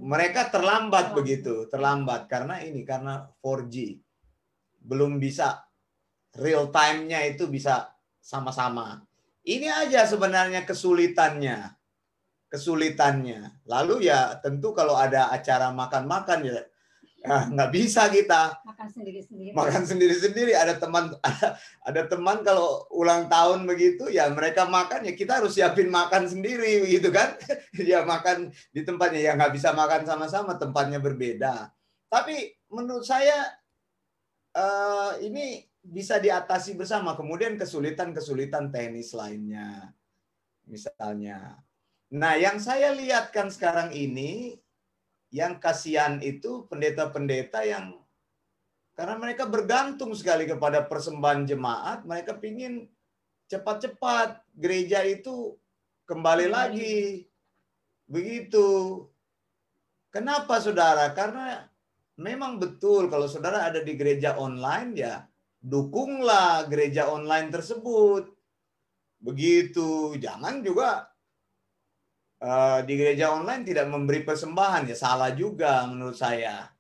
[SPEAKER 1] mereka terlambat begitu, terlambat karena 4G. Belum bisa real time-nya itu bisa sama-sama. Ini aja sebenarnya kesulitannya. Lalu ya tentu kalau ada acara makan-makan ya nggak bisa kita makan sendiri-sendiri. Ada teman kalau ulang tahun begitu ya mereka makan ya kita harus siapin makan sendiri gitu kan. Dia makan di tempatnya ya nggak bisa makan sama-sama, tempatnya berbeda. Tapi menurut saya ini bisa diatasi bersama. Kemudian kesulitan teknis lainnya misalnya. Nah, yang saya lihatkan sekarang ini yang kasihan itu pendeta-pendeta yang karena mereka bergantung sekali kepada persembahan jemaat, mereka pingin cepat-cepat gereja itu kembali lagi. Begitu. Kenapa saudara? Karena memang betul kalau saudara ada di gereja online ya dukunglah gereja online tersebut. Begitu. Jangan juga di gereja online tidak memberi persembahan, ya salah juga menurut saya.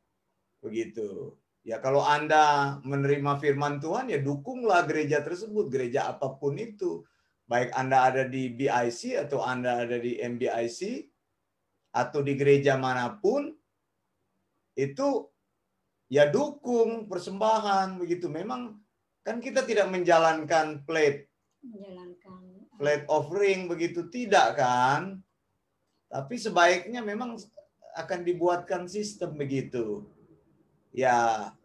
[SPEAKER 1] Begitu. Ya kalau Anda menerima firman Tuhan, ya dukunglah gereja tersebut, gereja apapun itu. Baik Anda ada di BIC atau Anda ada di MBIC, atau di gereja manapun, itu ya dukung persembahan. Begitu. Memang kan kita tidak menjalankan plate offering, begitu. Tidak kan? Tapi sebaiknya memang akan dibuatkan sistem begitu. Ya,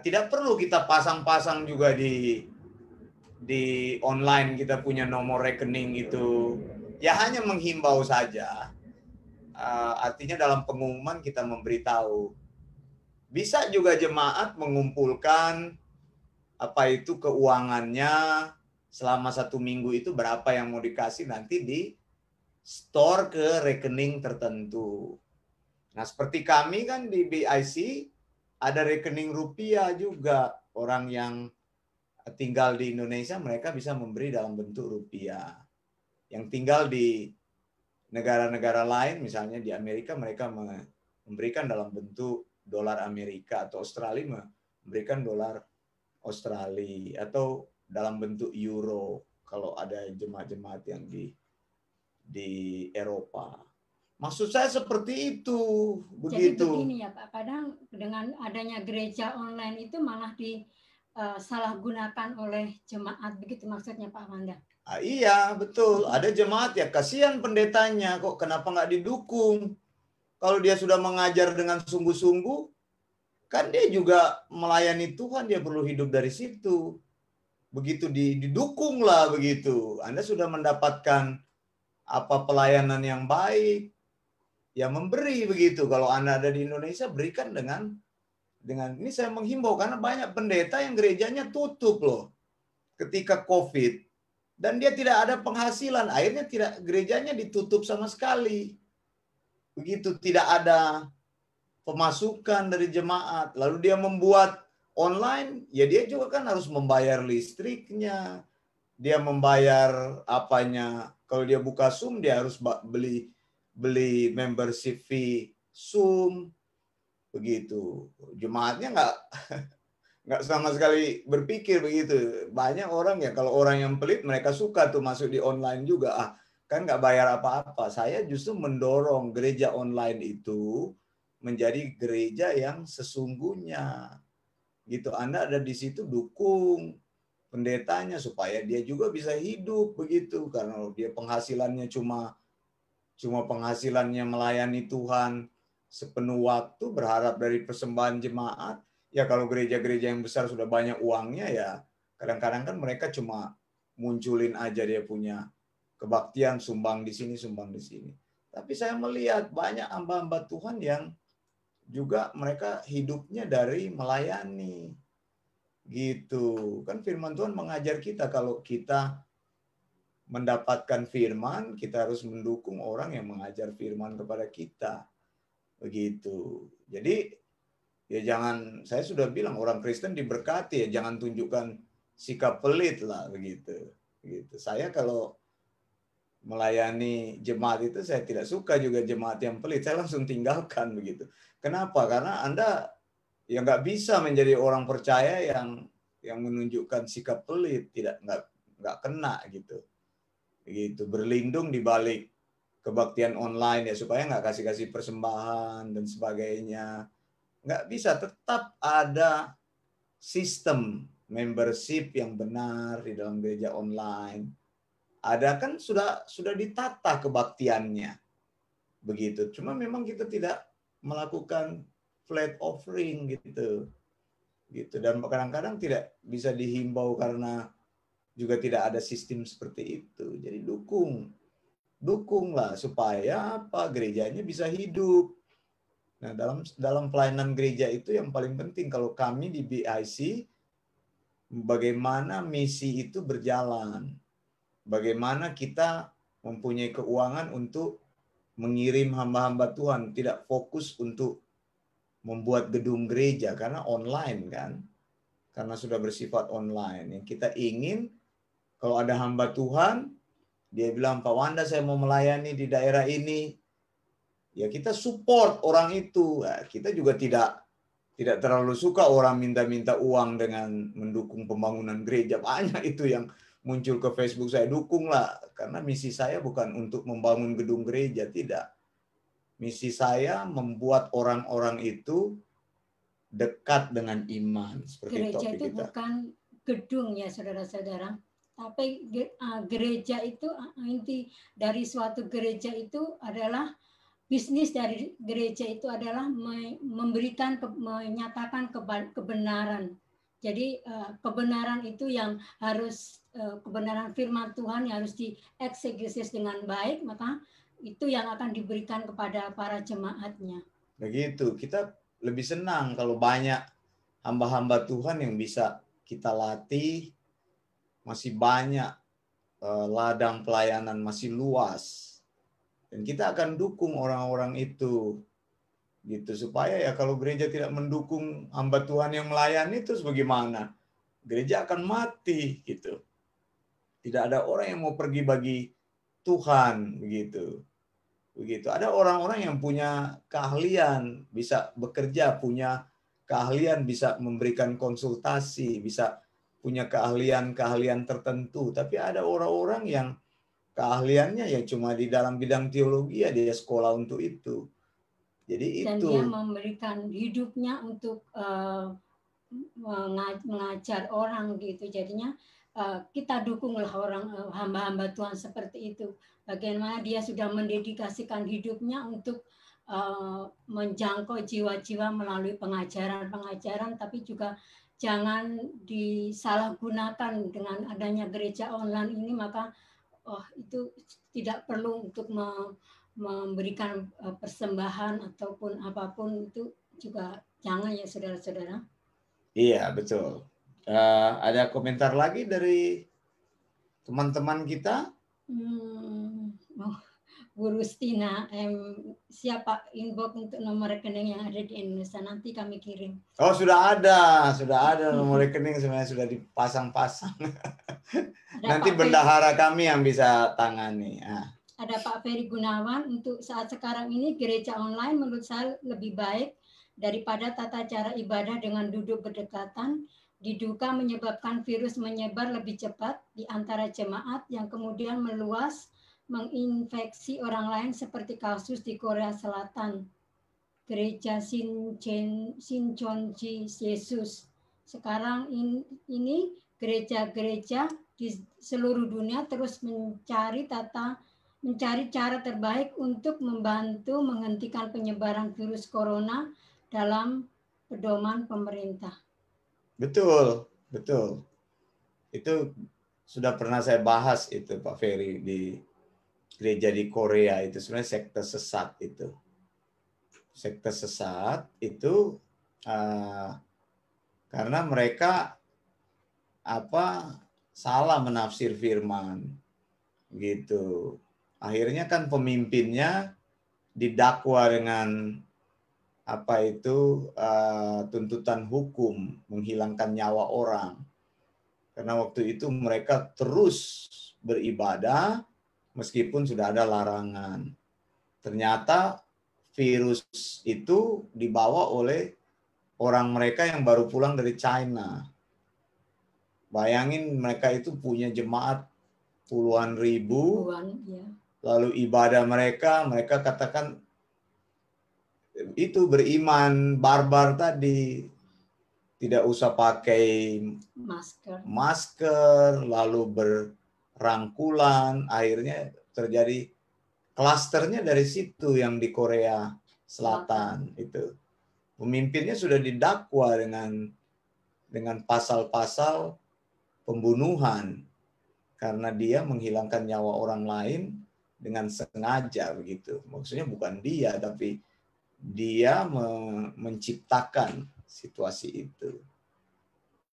[SPEAKER 1] tidak perlu kita pasang-pasang juga di online kita punya nomor rekening itu. Ya hanya menghimbau saja. Artinya dalam pengumuman kita memberitahu. Bisa juga jemaat mengumpulkan keuangannya selama 1 minggu itu berapa yang mau dikasih nanti di store ke rekening tertentu. Nah, seperti kami kan di BIC ada rekening rupiah juga. Orang yang tinggal di Indonesia mereka bisa memberi dalam bentuk rupiah. Yang tinggal di negara-negara lain, misalnya di Amerika, mereka memberikan dalam bentuk dolar Amerika, atau Australia memberikan dolar Australia, atau dalam bentuk euro kalau ada jemaat-jemaat yang di Eropa. Maksud saya seperti itu, begitu.
[SPEAKER 2] Jadi begini ya Pak, kadang dengan adanya gereja online itu malah disalahgunakan oleh jemaat, begitu maksudnya Pak Wanda?
[SPEAKER 1] Iya, betul. Ada jemaat ya, kasihan pendetanya, kok kenapa nggak didukung? Kalau dia sudah mengajar dengan sungguh-sungguh, kan dia juga melayani Tuhan, dia perlu hidup dari situ. Begitu didukunglah begitu. Anda sudah mendapatkan pelayanan yang baik, ya memberi begitu. Kalau Anda ada di Indonesia, berikan dengan ini saya menghimbau, karena banyak pendeta yang gerejanya tutup loh ketika COVID, dan dia tidak ada penghasilan, akhirnya gerejanya ditutup sama sekali. Begitu, tidak ada pemasukan dari jemaat. Lalu dia membuat online, ya dia juga kan harus membayar listriknya, dia membayar apanya. Kalau dia buka Zoom, dia harus beli membership fee Zoom, begitu. Jemaatnya nggak sama sekali berpikir begitu. Banyak orang ya, kalau orang yang pelit, mereka suka tuh masuk di online juga. Kan nggak bayar apa-apa. Saya justru mendorong gereja online itu menjadi gereja yang sesungguhnya. Gitu, Anda ada di situ, dukung pendetanya supaya dia juga bisa hidup begitu. Karena dia penghasilannya cuma penghasilannya melayani Tuhan sepenuh waktu, berharap dari persembahan jemaat. Ya kalau gereja-gereja yang besar sudah banyak uangnya, ya kadang-kadang kan mereka cuma munculin aja dia punya kebaktian, sumbang di sini, sumbang di sini. Tapi saya melihat banyak hamba-hamba Tuhan yang juga mereka hidupnya dari melayani. Gitu. Kan firman Tuhan mengajar kita, kalau kita mendapatkan firman, kita harus mendukung orang yang mengajar firman kepada kita. Begitu. Jadi ya jangan, saya sudah bilang orang Kristen diberkati ya, jangan tunjukkan sikap pelit lah begitu. Gitu. Saya kalau melayani jemaat itu saya tidak suka juga jemaat yang pelit, saya langsung tinggalkan begitu. Kenapa? Karena Anda ya nggak bisa menjadi orang percaya yang menunjukkan sikap pelit, nggak kena gitu. Begitu, berlindung di balik kebaktian online ya, supaya nggak kasih persembahan dan sebagainya. Nggak bisa, tetap ada sistem membership yang benar di dalam gereja online. Ada kan sudah ditata kebaktiannya. Begitu. Cuma memang kita tidak melakukan flat offering gitu. Gitu, dan kadang-kadang tidak bisa dihimbau karena juga tidak ada sistem seperti itu. Jadi dukunglah supaya gerejanya bisa hidup. Nah, dalam pelayanan gereja itu yang paling penting, kalau kami di BIC, bagaimana misi itu berjalan. Bagaimana kita mempunyai keuangan untuk mengirim hamba-hamba Tuhan, tidak fokus untuk membuat gedung gereja karena online kan. Karena sudah bersifat online. Yang kita ingin, kalau ada hamba Tuhan, dia bilang, Pak Wanda saya mau melayani di daerah ini, ya kita support orang itu. Nah, kita juga tidak terlalu suka orang minta-minta uang dengan mendukung pembangunan gereja. Banyak itu yang muncul ke Facebook, saya dukunglah. Karena misi saya bukan untuk membangun gedung gereja, tidak. Misi saya membuat orang-orang itu dekat dengan iman. Seperti
[SPEAKER 2] gereja itu kita. Bukan gedung ya saudara-saudara. Tapi gereja itu, inti dari suatu gereja itu adalah, bisnis dari gereja itu adalah menyatakan kebenaran. Jadi kebenaran itu yang harus, kebenaran firman Tuhan yang harus dieksekusi dengan baik, maka itu yang akan diberikan kepada para jemaatnya. Begitu, kita lebih senang kalau banyak hamba-hamba Tuhan yang bisa kita latih, masih banyak ladang pelayanan, masih luas. Dan kita akan dukung orang-orang itu. Gitu, supaya ya kalau gereja tidak mendukung hamba Tuhan yang melayani, terus bagaimana?
[SPEAKER 1] gereja akan mati gitu. Tidak ada orang yang mau pergi bagi Tuhan begitu. Begitu. Ada orang-orang yang punya keahlian, bisa bekerja, punya keahlian, bisa memberikan konsultasi, bisa punya keahlian-keahlian tertentu. Tapi ada orang-orang yang keahliannya ya cuma di dalam bidang teologi, ya dia sekolah untuk itu. Jadi
[SPEAKER 2] Dan
[SPEAKER 1] itu.
[SPEAKER 2] dia memberikan hidupnya untuk mengajar orang gitu. Jadinya kita dukunglah orang hamba-hamba Tuhan seperti itu. Bagaimana dia sudah mendedikasikan hidupnya untuk menjangkau jiwa-jiwa melalui pengajaran-pengajaran, tapi juga jangan disalahgunakan dengan adanya gereja online ini, maka itu tidak perlu untuk memberikan persembahan ataupun apapun, itu juga jangan ya saudara-saudara.
[SPEAKER 1] Iya, betul. Ada komentar lagi dari teman-teman kita?
[SPEAKER 2] Bu Rustina, siapa inbox untuk nomor rekening yang ada di Indonesia, nanti kami kirim.
[SPEAKER 1] Oh, sudah ada nomor rekening sebenarnya sudah dipasang-pasang. Nanti bendahara kami yang bisa tangani.
[SPEAKER 2] Ada Pak Ferry Gunawan, untuk saat sekarang ini gereja online menurut saya lebih baik daripada tata cara ibadah dengan duduk berdekatan. Diduga menyebabkan virus menyebar lebih cepat di antara jemaat yang kemudian meluas menginfeksi orang lain seperti kasus di Korea Selatan. Gereja Shincheonji Yesus. Sekarang ini gereja-gereja di seluruh dunia terus mencari cara terbaik untuk membantu menghentikan penyebaran virus corona dalam pedoman pemerintah.
[SPEAKER 1] Betul. Itu sudah pernah saya bahas itu Pak Ferry, di gereja di Korea itu sebenarnya sekte sesat itu. Sekte sesat itu karena mereka salah menafsir firman gitu. Akhirnya kan pemimpinnya didakwa dengan tuntutan hukum, menghilangkan nyawa orang. Karena waktu itu mereka terus beribadah meskipun sudah ada larangan. Ternyata virus itu dibawa oleh orang mereka yang baru pulang dari China. Bayangin, mereka itu punya jemaat puluhan ribu. Lalu ibadah mereka katakan itu beriman barbar tadi, tidak usah pakai masker, lalu berrangkulan. Akhirnya terjadi klasternya dari situ yang di Korea Selatan itu. Pemimpinnya sudah didakwa dengan pasal-pasal pembunuhan karena dia menghilangkan nyawa orang lain dengan sengaja begitu. Maksudnya bukan dia, tapi dia menciptakan situasi itu.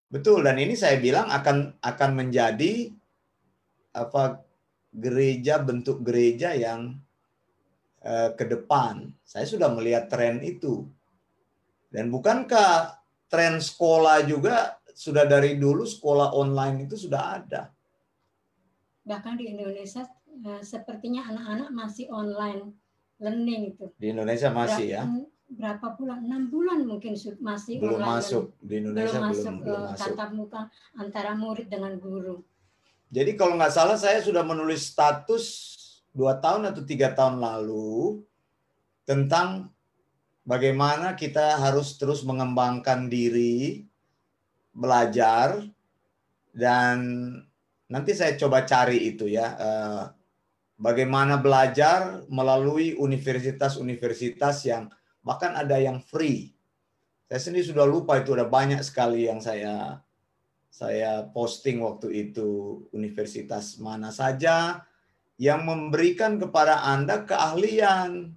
[SPEAKER 1] Betul, dan ini saya bilang akan menjadi gereja, bentuk gereja yang ke depan. Saya sudah melihat tren itu. Dan bukankah tren sekolah juga sudah dari dulu, sekolah online itu sudah ada.
[SPEAKER 2] Bahkan di Indonesia sepertinya anak-anak masih online learning itu.
[SPEAKER 1] Di Indonesia masih ya?
[SPEAKER 2] Berapa bulan? 6 bulan mungkin masih
[SPEAKER 1] belum
[SPEAKER 2] online.
[SPEAKER 1] Masuk. Di Indonesia belum masuk.
[SPEAKER 2] Tatap muka antara murid dengan guru.
[SPEAKER 1] Jadi kalau nggak salah saya sudah menulis status 2 tahun atau 3 tahun lalu tentang bagaimana kita harus terus mengembangkan diri, belajar, dan nanti saya coba cari itu ya. Bagaimana belajar melalui universitas-universitas yang bahkan ada yang free. Saya sendiri sudah lupa, itu ada banyak sekali yang saya posting waktu itu. Universitas mana saja yang memberikan kepada Anda keahlian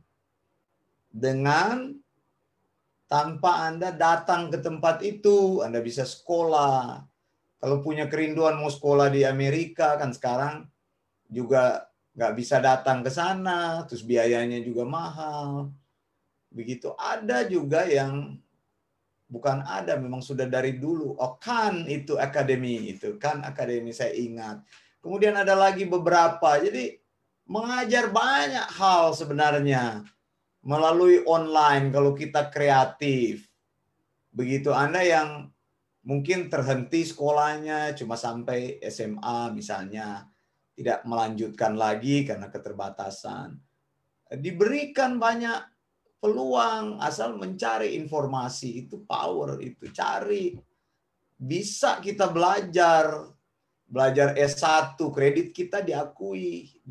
[SPEAKER 1] dengan tanpa Anda datang ke tempat itu. Anda bisa sekolah. Kalau punya kerinduan mau sekolah di Amerika, kan sekarang juga nggak bisa datang ke sana, terus biayanya juga mahal. Begitu. Ada juga yang bukan ada, memang sudah dari dulu. Oh, kan itu akademi itu, kan akademi saya ingat. Kemudian ada lagi beberapa. Jadi mengajar banyak hal sebenarnya melalui online kalau kita kreatif. Begitu Anda yang mungkin terhenti sekolahnya cuma sampai SMA misalnya, tidak melanjutkan lagi karena keterbatasan. Diberikan banyak peluang asal mencari informasi, itu power, itu cari. Bisa kita belajar S1, kredit kita diakui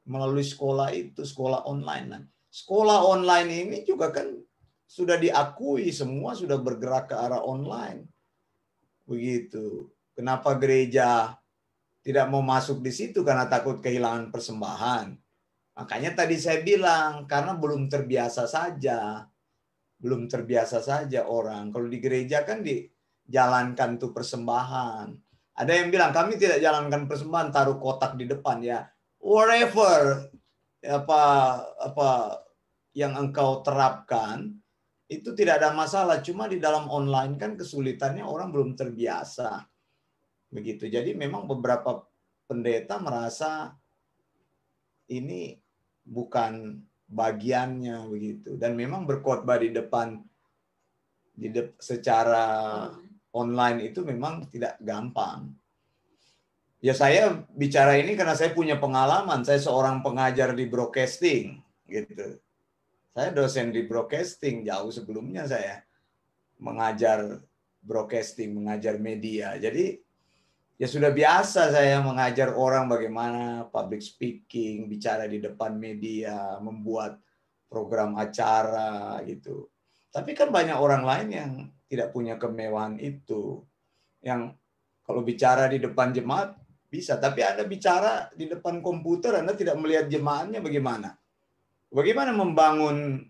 [SPEAKER 1] melalui sekolah itu, sekolah online. Nah, sekolah online ini juga kan sudah diakui, semua sudah bergerak ke arah online. Begitu. Kenapa gereja tidak mau masuk di situ? Karena takut kehilangan persembahan. Makanya tadi saya bilang, karena belum terbiasa saja. Belum terbiasa saja orang. Kalau di gereja kan dijalankan tuh persembahan. Ada yang bilang, kami tidak jalankan persembahan, taruh kotak di depan ya. Whatever. Apa yang engkau terapkan, itu tidak ada masalah. Cuma di dalam online kan kesulitannya orang belum terbiasa. Begitu. Jadi memang beberapa pendeta merasa ini bukan bagiannya begitu, dan memang berkhotbah di depan secara online itu memang tidak gampang. Ya saya bicara ini karena saya punya pengalaman, saya seorang pengajar di broadcasting gitu. Saya dosen di broadcasting jauh sebelumnya saya mengajar broadcasting, mengajar media. Jadi ya sudah biasa saya mengajar orang bagaimana public speaking, bicara di depan media, membuat program acara gitu. Tapi kan banyak orang lain yang tidak punya kemewahan itu. Yang kalau bicara di depan jemaat bisa, tapi Anda bicara di depan komputer, Anda tidak melihat jemaatnya bagaimana? Bagaimana membangun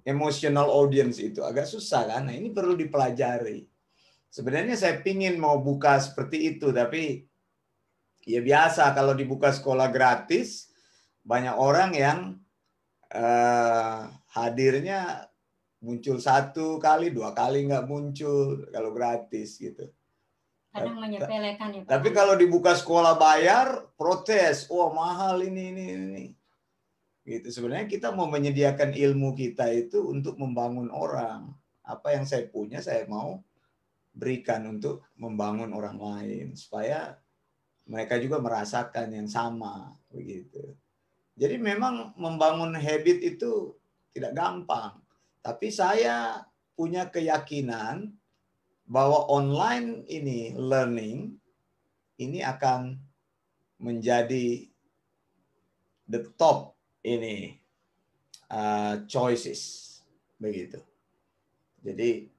[SPEAKER 1] emotional audience itu? Agak susah kan? Nah, ini perlu dipelajari. Sebenarnya saya pingin mau buka seperti itu, tapi ya biasa kalau dibuka sekolah gratis, banyak orang yang hadirnya muncul 1 kali, 2 kali nggak muncul kalau gratis gitu.
[SPEAKER 2] Kadang menyepelekan ya Pak.
[SPEAKER 1] Tapi kalau dibuka sekolah bayar, protes, oh mahal ini. Gitu. Sebenarnya kita mau menyediakan ilmu kita itu untuk membangun orang. Apa yang saya punya saya mau berikan untuk membangun orang lain supaya mereka juga merasakan yang sama begitu. Jadi memang membangun habit itu tidak gampang. Tapi saya punya keyakinan bahwa online ini learning ini akan menjadi the top ini choices begitu. Jadi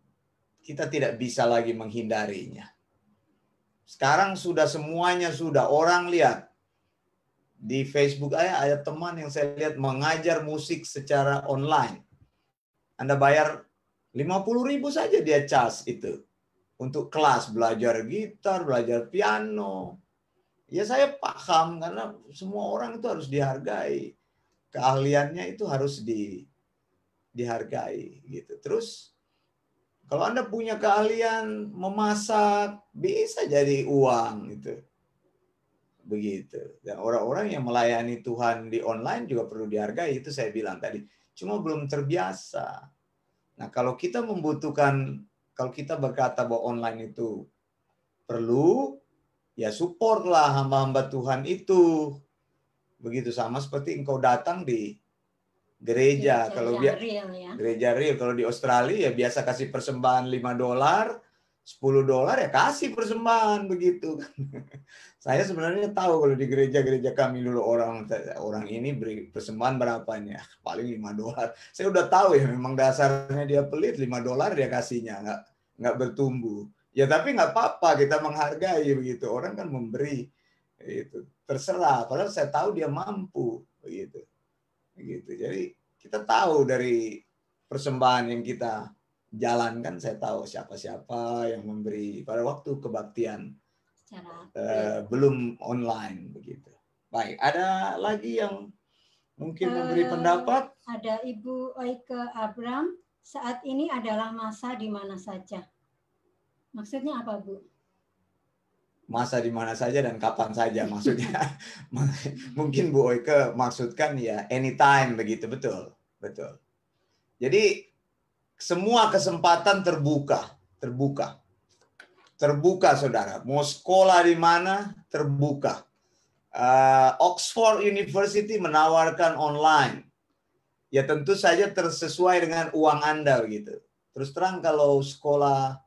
[SPEAKER 1] kita tidak bisa lagi menghindarinya. Sekarang sudah semuanya sudah. Orang lihat. Di Facebook ada teman yang saya lihat mengajar musik secara online. Anda bayar 50.000 saja dia charge itu. Untuk kelas belajar gitar, belajar piano. Ya saya paham karena semua orang itu harus dihargai. Keahliannya itu harus dihargai gitu. Terus kalau Anda punya keahlian memasak, bisa jadi uang gitu. Begitu. Dan orang-orang yang melayani Tuhan di online juga perlu dihargai, itu saya bilang tadi. Cuma belum terbiasa. Nah, kalau kita membutuhkan, kalau kita berkata bahwa online itu perlu, ya supportlah hamba-hamba Tuhan itu. Begitu sama seperti engkau datang di gereja. Kalau dia
[SPEAKER 2] real, ya.
[SPEAKER 1] Gereja real, kalau di Australia ya biasa kasih persembahan $5, $10 ya kasih persembahan begitu. Saya sebenarnya tahu kalau di gereja-gereja kami dulu orang ini beri persembahan berapanya, paling $5. Saya udah tahu ya memang dasarnya dia pelit, $5 dia kasihnya, nggak bertumbuh. Ya tapi nggak apa-apa, kita menghargai begitu. Orang kan memberi itu terserah, padahal saya tahu dia mampu begitu. Jadi kita tahu dari persembahan yang kita jalankan, saya tahu siapa-siapa yang memberi pada waktu kebaktian belum online begitu. Baik, ada lagi yang mungkin memberi pendapat?
[SPEAKER 2] Ada Ibu Oike Abram. saat ini adalah masa di mana saja. Maksudnya apa, Bu?
[SPEAKER 1] Masa di mana saja dan kapan saja maksudnya. Mungkin Bu Oike maksudkan ya anytime begitu, betul. Betul. Jadi semua kesempatan terbuka Saudara. Mau sekolah di mana terbuka. Oxford University menawarkan online. Ya tentu saja sesuai dengan uang Anda begitu. Terus terang kalau sekolah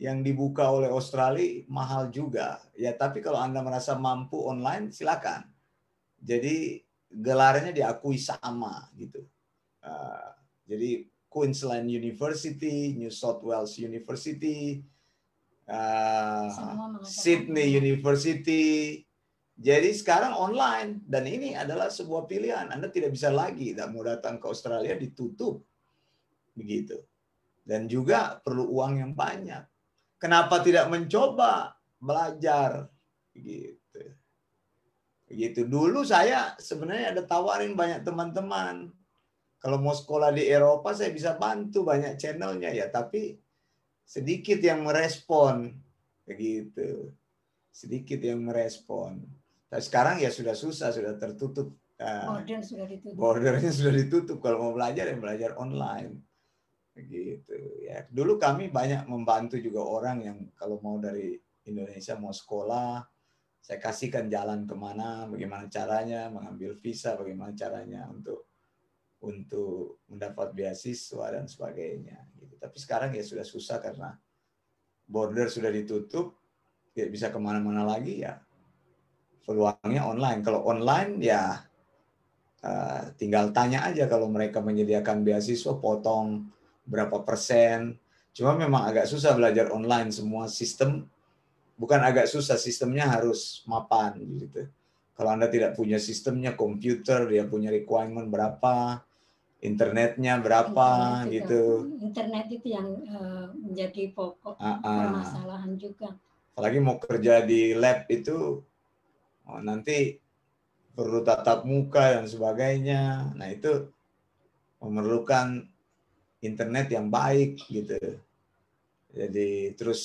[SPEAKER 1] yang dibuka oleh Australia mahal juga. Ya, tapi kalau Anda merasa mampu online, silakan. Jadi gelarnya diakui sama gitu. Jadi Queensland University, New South Wales University, Sydney University. Jadi sekarang online dan ini adalah sebuah pilihan. Anda tidak bisa lagi mau datang ke Australia ditutup begitu. Dan juga perlu uang yang banyak. Kenapa tidak mencoba belajar gitu. Begitu. Dulu saya sebenarnya ada tawarin banyak teman-teman. Kalau mau sekolah di Eropa saya bisa bantu banyak channelnya ya, tapi sedikit yang merespon begitu. Sedikit yang merespon. Tapi sekarang ya sudah susah, sudah tertutup. Bordernya sudah ditutup. Kalau mau belajar ya belajar online. Gitu ya. Dulu kami banyak membantu juga orang yang kalau mau dari Indonesia mau sekolah, saya kasihkan jalan kemana, bagaimana caranya mengambil visa, bagaimana caranya untuk mendapat beasiswa dan sebagainya. Gitu. Tapi sekarang ya sudah susah karena border sudah ditutup, tidak bisa kemana-mana lagi ya. Peluangnya online. Kalau online ya tinggal tanya aja kalau mereka menyediakan beasiswa potong berapa persen. Cuma memang agak susah belajar online, semua sistem bukan agak susah, sistemnya harus mapan gitu. Kalau Anda tidak punya sistemnya, komputer dia punya requirement berapa, internetnya berapa gitu.
[SPEAKER 2] Internet itu yang menjadi pokok permasalahan juga.
[SPEAKER 1] Apalagi mau kerja di lab itu nanti perlu tatap muka dan sebagainya. Nah, itu memerlukan internet yang baik gitu. Jadi terus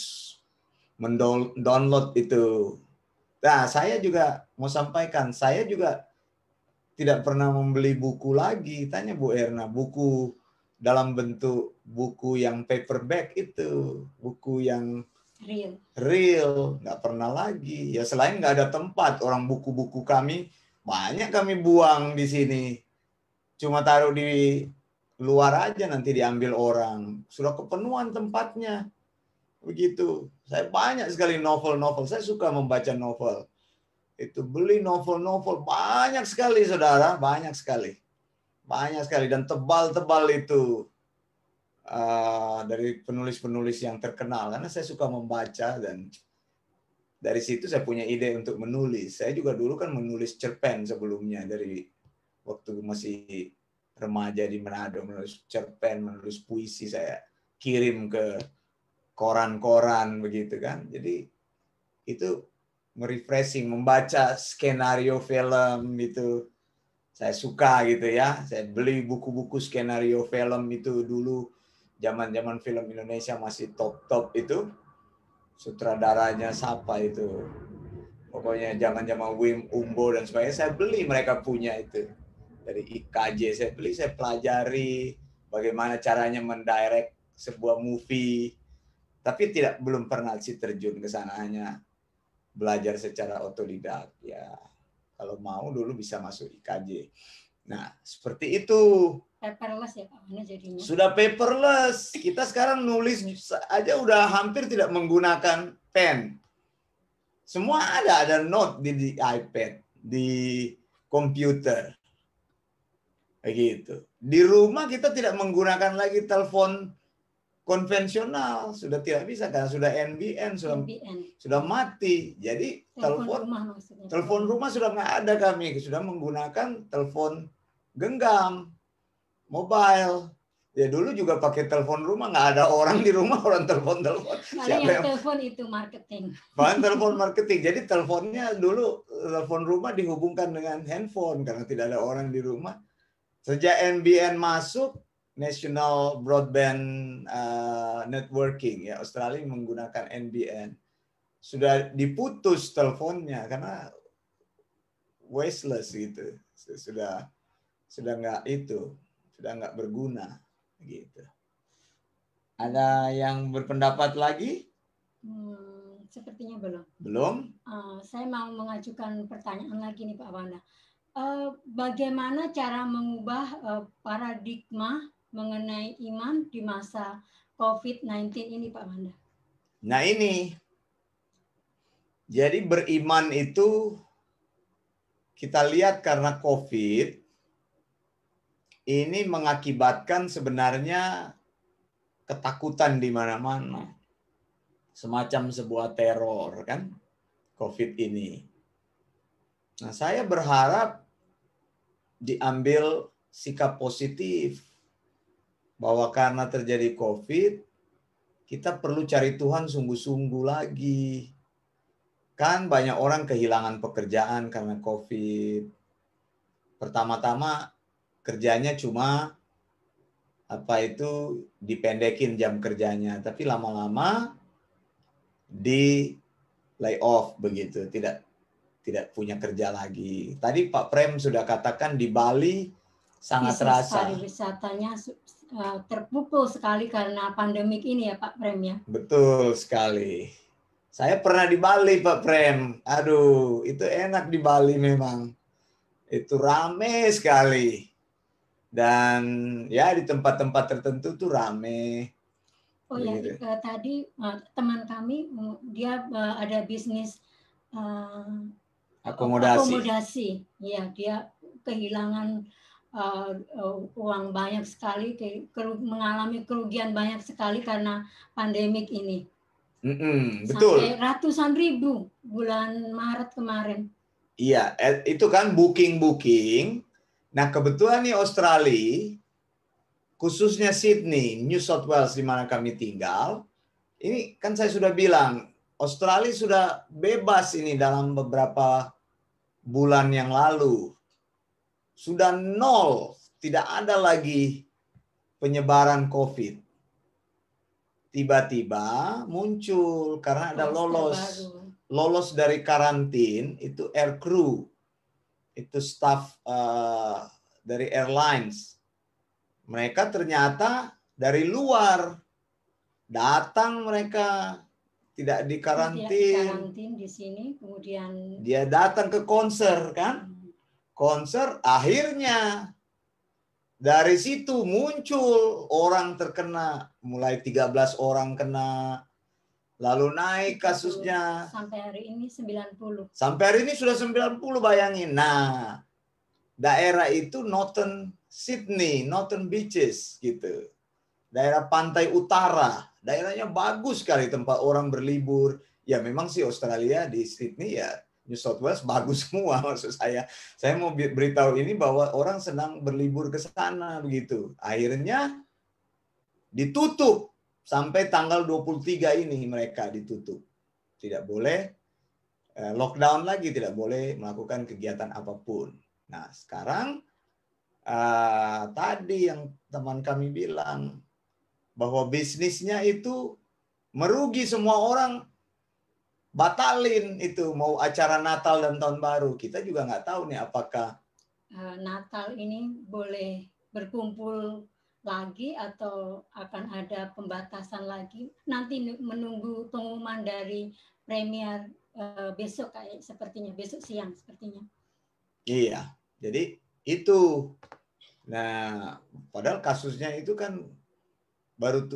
[SPEAKER 1] mendownload itu. Nah, saya juga mau sampaikan, saya juga tidak pernah membeli buku lagi. Tanya Bu Erna, buku dalam bentuk buku yang paperback itu, buku yang real, nggak pernah lagi. Ya selain nggak ada tempat, orang buku-buku kami banyak kami buang di sini. Cuma taruh di luar aja nanti diambil orang. Sudah kepenuhan tempatnya. Begitu. Saya banyak sekali novel-novel. Saya suka membaca novel. Itu beli novel-novel banyak sekali saudara. Banyak sekali. Banyak sekali. Dan tebal-tebal itu. Dari penulis-penulis yang terkenal. Karena saya suka membaca dan dari situ saya punya ide untuk menulis. Saya juga dulu kan menulis cerpen sebelumnya. Dari waktu masih remaja di Manado, menulis cerpen, menulis puisi, saya kirim ke koran-koran begitu kan. Jadi itu merefreshing, membaca skenario film itu saya suka gitu ya. Saya beli buku-buku skenario film itu dulu zaman-zaman film Indonesia masih top-top itu. Sutradaranya siapa itu? Pokoknya zaman-zaman Wim Umbo dan sebagainya saya beli, mereka punya itu. Dari IKJ saya beli, saya pelajari bagaimana caranya mendirect sebuah movie. Tapi belum pernah sih terjun ke sana, hanya belajar secara otodidak. Ya, kalau mau dulu bisa masuk IKJ. Nah, seperti itu.
[SPEAKER 2] Paperless ya Pak, mana jadinya?
[SPEAKER 1] Sudah paperless. Kita sekarang nulis aja udah hampir tidak menggunakan pen. Semua ada note di iPad, di komputer. Begitu. Di rumah kita tidak menggunakan lagi telepon konvensional, sudah tidak bisa karena sudah NBN, sudah mati. Jadi telepon rumah sudah nggak ada, kami sudah menggunakan telepon genggam, mobile. Ya dulu juga pakai telepon rumah, nggak ada orang di rumah, orang telepon.
[SPEAKER 2] Siapa yang telepon itu marketing.
[SPEAKER 1] Bahan telepon marketing. Jadi teleponnya dulu telepon rumah dihubungkan dengan handphone karena tidak ada orang di rumah. Sejak NBN masuk, National Broadband Networking ya, Australia menggunakan NBN. Sudah diputus teleponnya karena wasteless gitu. Sudah nggak berguna gitu. Ada yang berpendapat lagi?
[SPEAKER 2] Sepertinya belum.
[SPEAKER 1] Belum?
[SPEAKER 2] Saya mau mengajukan pertanyaan lagi nih Pak Wanda. Bagaimana cara mengubah paradigma mengenai iman di masa COVID-19 ini Pak Wanda?
[SPEAKER 1] Nah ini, jadi beriman itu kita lihat karena COVID ini mengakibatkan sebenarnya ketakutan di mana-mana. Semacam sebuah teror kan, COVID ini. Nah saya berharap diambil sikap positif. Bahwa karena terjadi COVID, kita perlu cari Tuhan sungguh-sungguh lagi. Kan banyak orang kehilangan pekerjaan karena COVID. Pertama-tama kerjanya cuma dipendekin jam kerjanya, tapi lama-lama di lay off begitu, tidak punya kerja lagi. Tadi Pak Prem sudah katakan di Bali sangat terasa.
[SPEAKER 2] Pariwisatanya terpukul sekali karena pandemik ini ya Pak Prem ya.
[SPEAKER 1] Betul sekali. Saya pernah di Bali Pak Prem. Aduh, itu enak di Bali memang. Itu rame sekali. Dan ya di tempat-tempat tertentu tuh rame.
[SPEAKER 2] Oh ya, tadi teman kami dia ada bisnis akomodasi. Ya, dia kehilangan uang banyak sekali, mengalami kerugian banyak sekali karena pandemik ini.
[SPEAKER 1] Betul.
[SPEAKER 2] Sampai ratusan ribu bulan Maret kemarin.
[SPEAKER 1] Iya, itu kan booking. Nah kebetulan nih Australia, khususnya Sydney, New South Wales di mana kami tinggal, ini kan saya sudah bilang, Australia sudah bebas ini dalam beberapa bulan yang lalu. Sudah nol, tidak ada lagi penyebaran COVID. Tiba-tiba muncul karena ada lolos dari karantin, itu air crew, itu staff dari airlines. Mereka ternyata dari luar datang, mereka tidak di karantin
[SPEAKER 2] di sini, kemudian
[SPEAKER 1] dia datang ke konser kan. Konser, akhirnya dari situ muncul orang terkena, mulai 13 orang kena, lalu naik kasusnya.
[SPEAKER 2] Sampai hari ini 90.
[SPEAKER 1] Sampai hari ini sudah 90, bayangin. Nah, daerah itu Northern Sydney, Northern Beaches gitu. Daerah pantai utara, daerahnya bagus sekali tempat orang berlibur. Ya memang sih Australia di Sydney ya, New South Wales bagus semua maksud saya. Saya mau beritahu ini bahwa orang senang berlibur ke sana begitu. Akhirnya ditutup sampai tanggal 23 ini, mereka ditutup. Tidak boleh lockdown lagi, tidak boleh melakukan kegiatan apapun. Nah, sekarang tadi yang teman kami bilang bahwa bisnisnya itu merugi, semua orang batalin itu mau acara Natal dan Tahun Baru. Kita juga nggak tahu nih apakah
[SPEAKER 2] Natal ini boleh berkumpul lagi atau akan ada pembatasan lagi. Nanti menunggu pengumuman dari Premier besok, kayak sepertinya besok siang sepertinya.
[SPEAKER 1] Iya, jadi itu. Nah, padahal kasusnya itu kan baru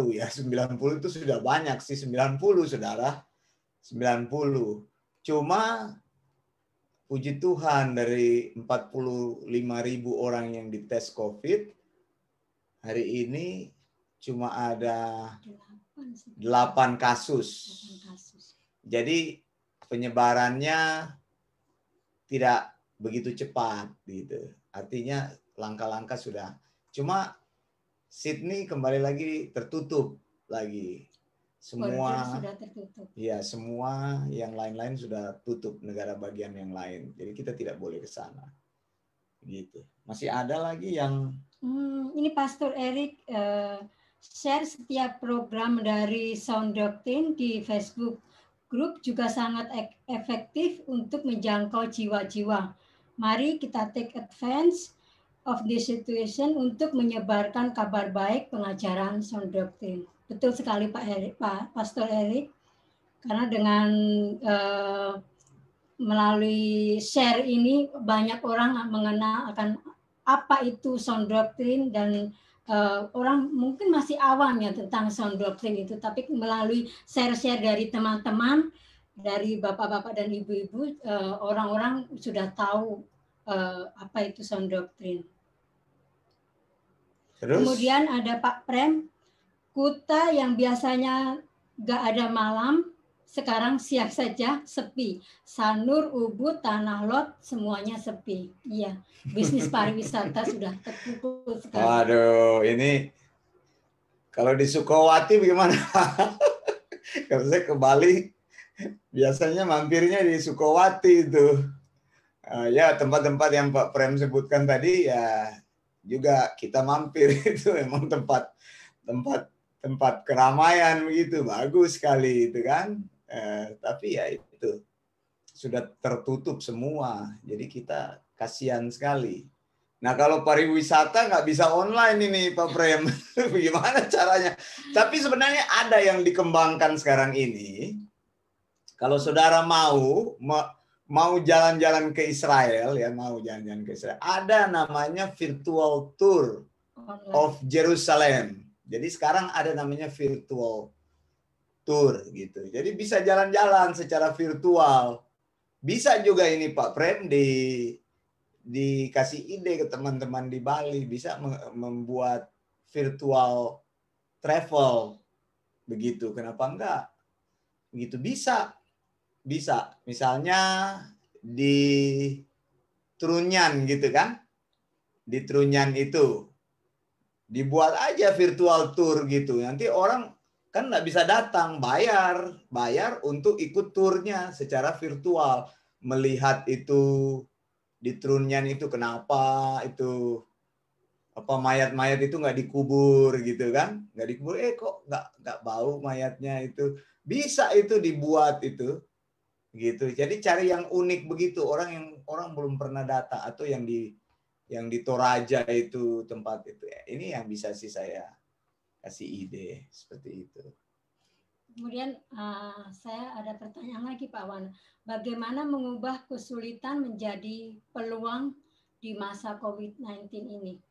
[SPEAKER 1] ya, 90 itu sudah banyak sih, 90 saudara. 90. Cuma puji Tuhan dari 45.000 orang yang dites COVID, hari ini cuma ada 8 kasus. Jadi penyebarannya tidak begitu cepat gitu. Artinya langkah-langkah sudah. Cuma Sydney kembali lagi tertutup lagi. Semua
[SPEAKER 2] sudah tertutup.
[SPEAKER 1] Ya, semua yang lain-lain sudah tutup, negara bagian yang lain. Jadi kita tidak boleh ke sana. Gitu. Masih ada lagi yang
[SPEAKER 2] ini Pastor Eric share setiap program dari Sound Doctrine di Facebook Group juga sangat efektif untuk menjangkau jiwa-jiwa. Mari kita take advantage of this situation untuk menyebarkan kabar baik pengajaran Sound Doctrine. Betul sekali Pak Pastor Eric, karena dengan melalui share ini banyak orang mengenal akan apa itu Sound Doctrine, dan orang mungkin masih awam ya tentang Sound Doctrine itu, tapi melalui share-share dari teman-teman, dari bapak-bapak dan ibu-ibu, orang-orang sudah tahu apa itu Sound Doctrine. Terus? Kemudian ada Pak Prem, Kuta yang biasanya gak ada malam, sekarang siang saja sepi. Sanur, Ubud, Tanah Lot, semuanya sepi. Iya, bisnis pariwisata sudah terpukul sekali.
[SPEAKER 1] Waduh, ini kalau di Sukowati bagaimana? Kalau saya ke Bali, biasanya mampirnya di Sukowati itu. Ya, tempat-tempat yang Pak Prem sebutkan tadi, ya juga kita mampir. Itu memang tempat keramaian begitu, bagus sekali itu kan. Tapi ya itu sudah tertutup semua, jadi kita kasihan sekali. Nah, kalau pariwisata nggak bisa online ini Pak Prem, gimana caranya? Tapi sebenarnya ada yang dikembangkan sekarang ini. Kalau saudara mau jalan-jalan ke Israel, ya mau jalan-jalan ke Israel, ada namanya virtual tour of Jerusalem. Jadi sekarang ada namanya virtual tour gitu. Jadi bisa jalan-jalan secara virtual. Bisa juga ini Pak Prem dikasih ide ke teman-teman di Bali, bisa membuat virtual travel begitu. Kenapa enggak? Begitu bisa. Misalnya di Trunyan gitu kan. Di Trunyan itu dibuat aja virtual tour gitu. Nanti orang kan nggak bisa datang, bayar untuk ikut turnya secara virtual, melihat itu di Trunyan itu kenapa itu apa mayat-mayat itu nggak dikubur gitu kan, nggak dikubur, kok nggak bau mayatnya, itu bisa itu dibuat itu gitu. Jadi cari yang unik begitu, orang belum pernah datang, atau yang di Toraja itu tempat itu ya. Ini yang bisa sih saya kasih ide seperti itu.
[SPEAKER 2] Kemudian saya ada pertanyaan lagi Pak Wan. Bagaimana mengubah kesulitan menjadi peluang di masa COVID-19 ini?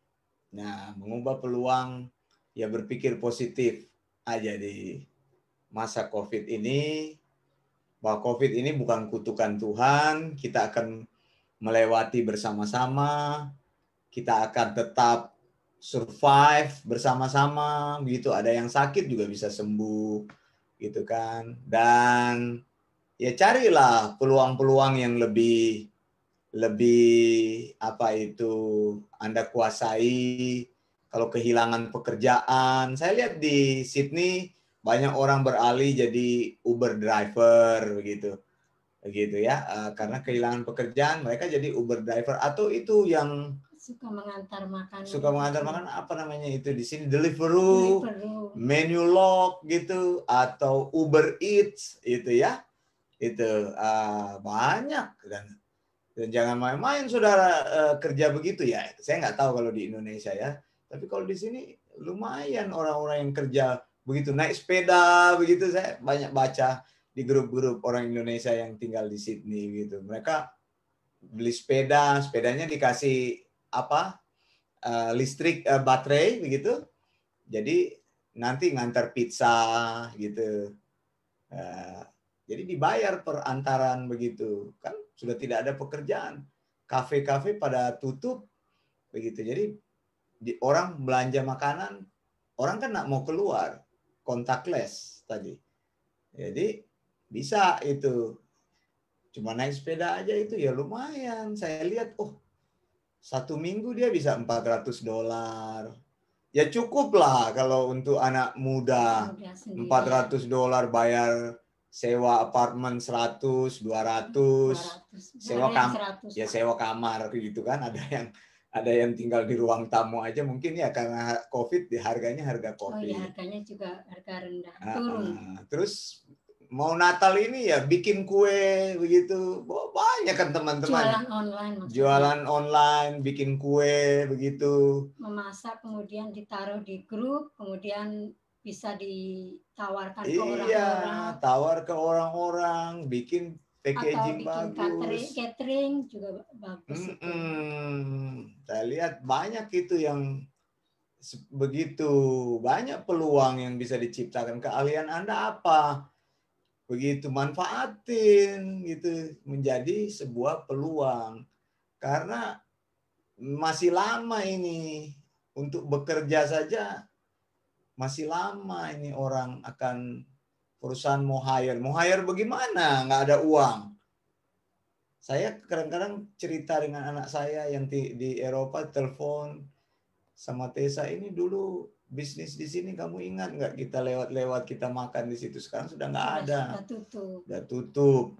[SPEAKER 1] Nah, mengubah peluang, ya berpikir positif aja di masa COVID ini. Bahwa COVID ini bukan kutukan Tuhan, kita akan melewati bersama-sama, kita akan tetap survive bersama-sama, begitu. Ada yang sakit juga bisa sembuh, gitu kan. Dan ya carilah peluang-peluang yang lebih apa itu Anda kuasai. Kalau kehilangan pekerjaan, saya lihat di Sydney banyak orang beralih jadi Uber driver begitu ya, karena kehilangan pekerjaan mereka jadi Uber driver, atau itu yang
[SPEAKER 2] suka mengantar
[SPEAKER 1] makanan, apa namanya itu di sini, Deliveroo, Menulog gitu, atau Uber Eats itu ya, itu banyak. Dan jangan main-main saudara kerja begitu ya. Saya nggak tahu kalau di Indonesia ya, tapi kalau di sini lumayan orang-orang yang kerja begitu, naik sepeda begitu. Saya banyak baca di grup-grup orang Indonesia yang tinggal di Sydney gitu. Mereka beli sepedanya dikasih listrik, baterai begitu. Jadi nanti ngantar pizza gitu. Jadi dibayar per antaran begitu. Kan sudah tidak ada pekerjaan. Kafe-kafe pada tutup begitu. Jadi orang belanja makanan, orang kan nggak mau keluar, contactless tadi. Jadi bisa itu. Cuma naik sepeda aja itu ya lumayan. Saya lihat, 1 minggu dia bisa $400. Ya cukup lah kalau untuk anak muda $400 bayar sewa apartemen 100, 200, sewa kamar, ya sewa kamar gitu kan. Ada yang tinggal di ruang tamu aja mungkin ya karena COVID harganya harga
[SPEAKER 2] Oh
[SPEAKER 1] COVID.
[SPEAKER 2] ya, harganya juga harga rendah, turun.
[SPEAKER 1] Terus mau Natal ini ya bikin kue begitu. Banyak kan teman-teman.
[SPEAKER 2] Jualan online maksudnya.
[SPEAKER 1] Jualan online, bikin kue begitu.
[SPEAKER 2] Memasak kemudian ditaruh di grup, kemudian bisa ditawarkan ke orang-orang.
[SPEAKER 1] Iya, tawar ke orang-orang, bikin packaging
[SPEAKER 2] atau bikin
[SPEAKER 1] bagus.
[SPEAKER 2] Catering juga bagus.
[SPEAKER 1] Saya lihat banyak itu yang begitu, banyak peluang yang bisa diciptakan. Keahlian Anda apa? Begitu manfaatin gitu menjadi sebuah peluang. Karena masih lama ini untuk bekerja saja. Masih lama ini orang akan perusahaan mau hire bagaimana? Nggak ada uang. Saya kadang-kadang cerita dengan anak saya yang di Eropa, telepon sama Tessa, ini dulu bisnis di sini kamu ingat nggak kita lewat-lewat kita makan di situ, sekarang sudah nggak ada. Sudah tutup.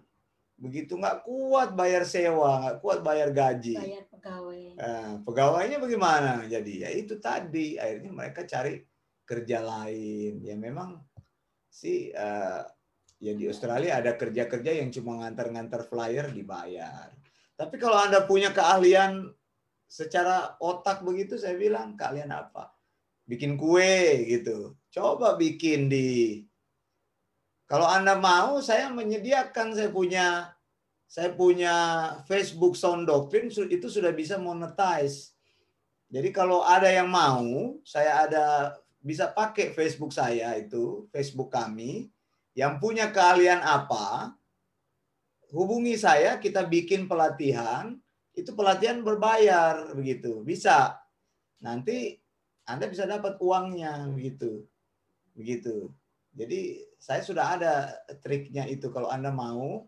[SPEAKER 1] Begitu nggak kuat bayar sewa, nggak kuat bayar gaji.
[SPEAKER 2] Bayar pegawai.
[SPEAKER 1] Pegawainya bagaimana? Jadi ya itu tadi akhirnya mereka cari kerja lain. Ya memang sih ya di Australia ada kerja-kerja yang cuma ngantar-ngantar flyer dibayar. Tapi kalau Anda punya keahlian secara otak begitu, saya bilang keahlian apa? Bikin kue gitu. Coba bikin kalau Anda mau, saya menyediakan, saya punya Facebook Sound Doctrine itu sudah bisa monetize. Jadi kalau ada yang mau, saya bisa pakai Facebook saya itu, Facebook kami, yang punya keahlian apa, hubungi saya, kita bikin pelatihan, itu pelatihan berbayar, begitu. Bisa. Nanti Anda bisa dapat uangnya, begitu. Jadi saya sudah ada triknya itu, kalau Anda mau,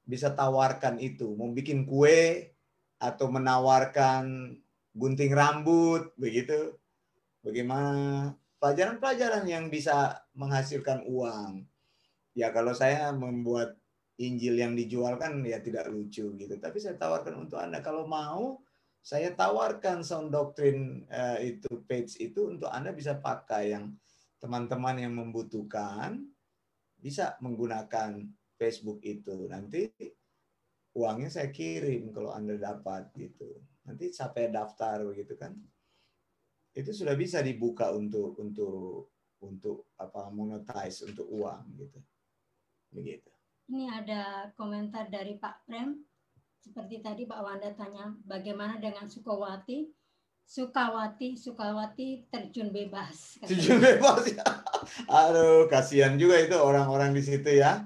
[SPEAKER 1] bisa tawarkan itu. Mau bikin kue, atau menawarkan gunting rambut, begitu. Bagaimana pelajaran-pelajaran yang bisa menghasilkan uang. Ya kalau saya membuat Injil yang dijual kan ya tidak lucu gitu. Tapi saya tawarkan untuk Anda. Kalau mau, saya tawarkan Sound Doctrine itu page itu untuk Anda bisa pakai, yang teman-teman yang membutuhkan bisa menggunakan Facebook itu. Nanti uangnya saya kirim kalau Anda dapat gitu. Nanti sampai daftar begitu kan. Itu sudah bisa dibuka untuk monetize, untuk uang gitu. Begitu.
[SPEAKER 2] Ini ada komentar dari Pak Prem. Seperti tadi Pak Wanda tanya, bagaimana dengan Sukawati terjun bebas.
[SPEAKER 1] Terjun bebas ya. Aduh, kasihan juga itu orang-orang di situ ya.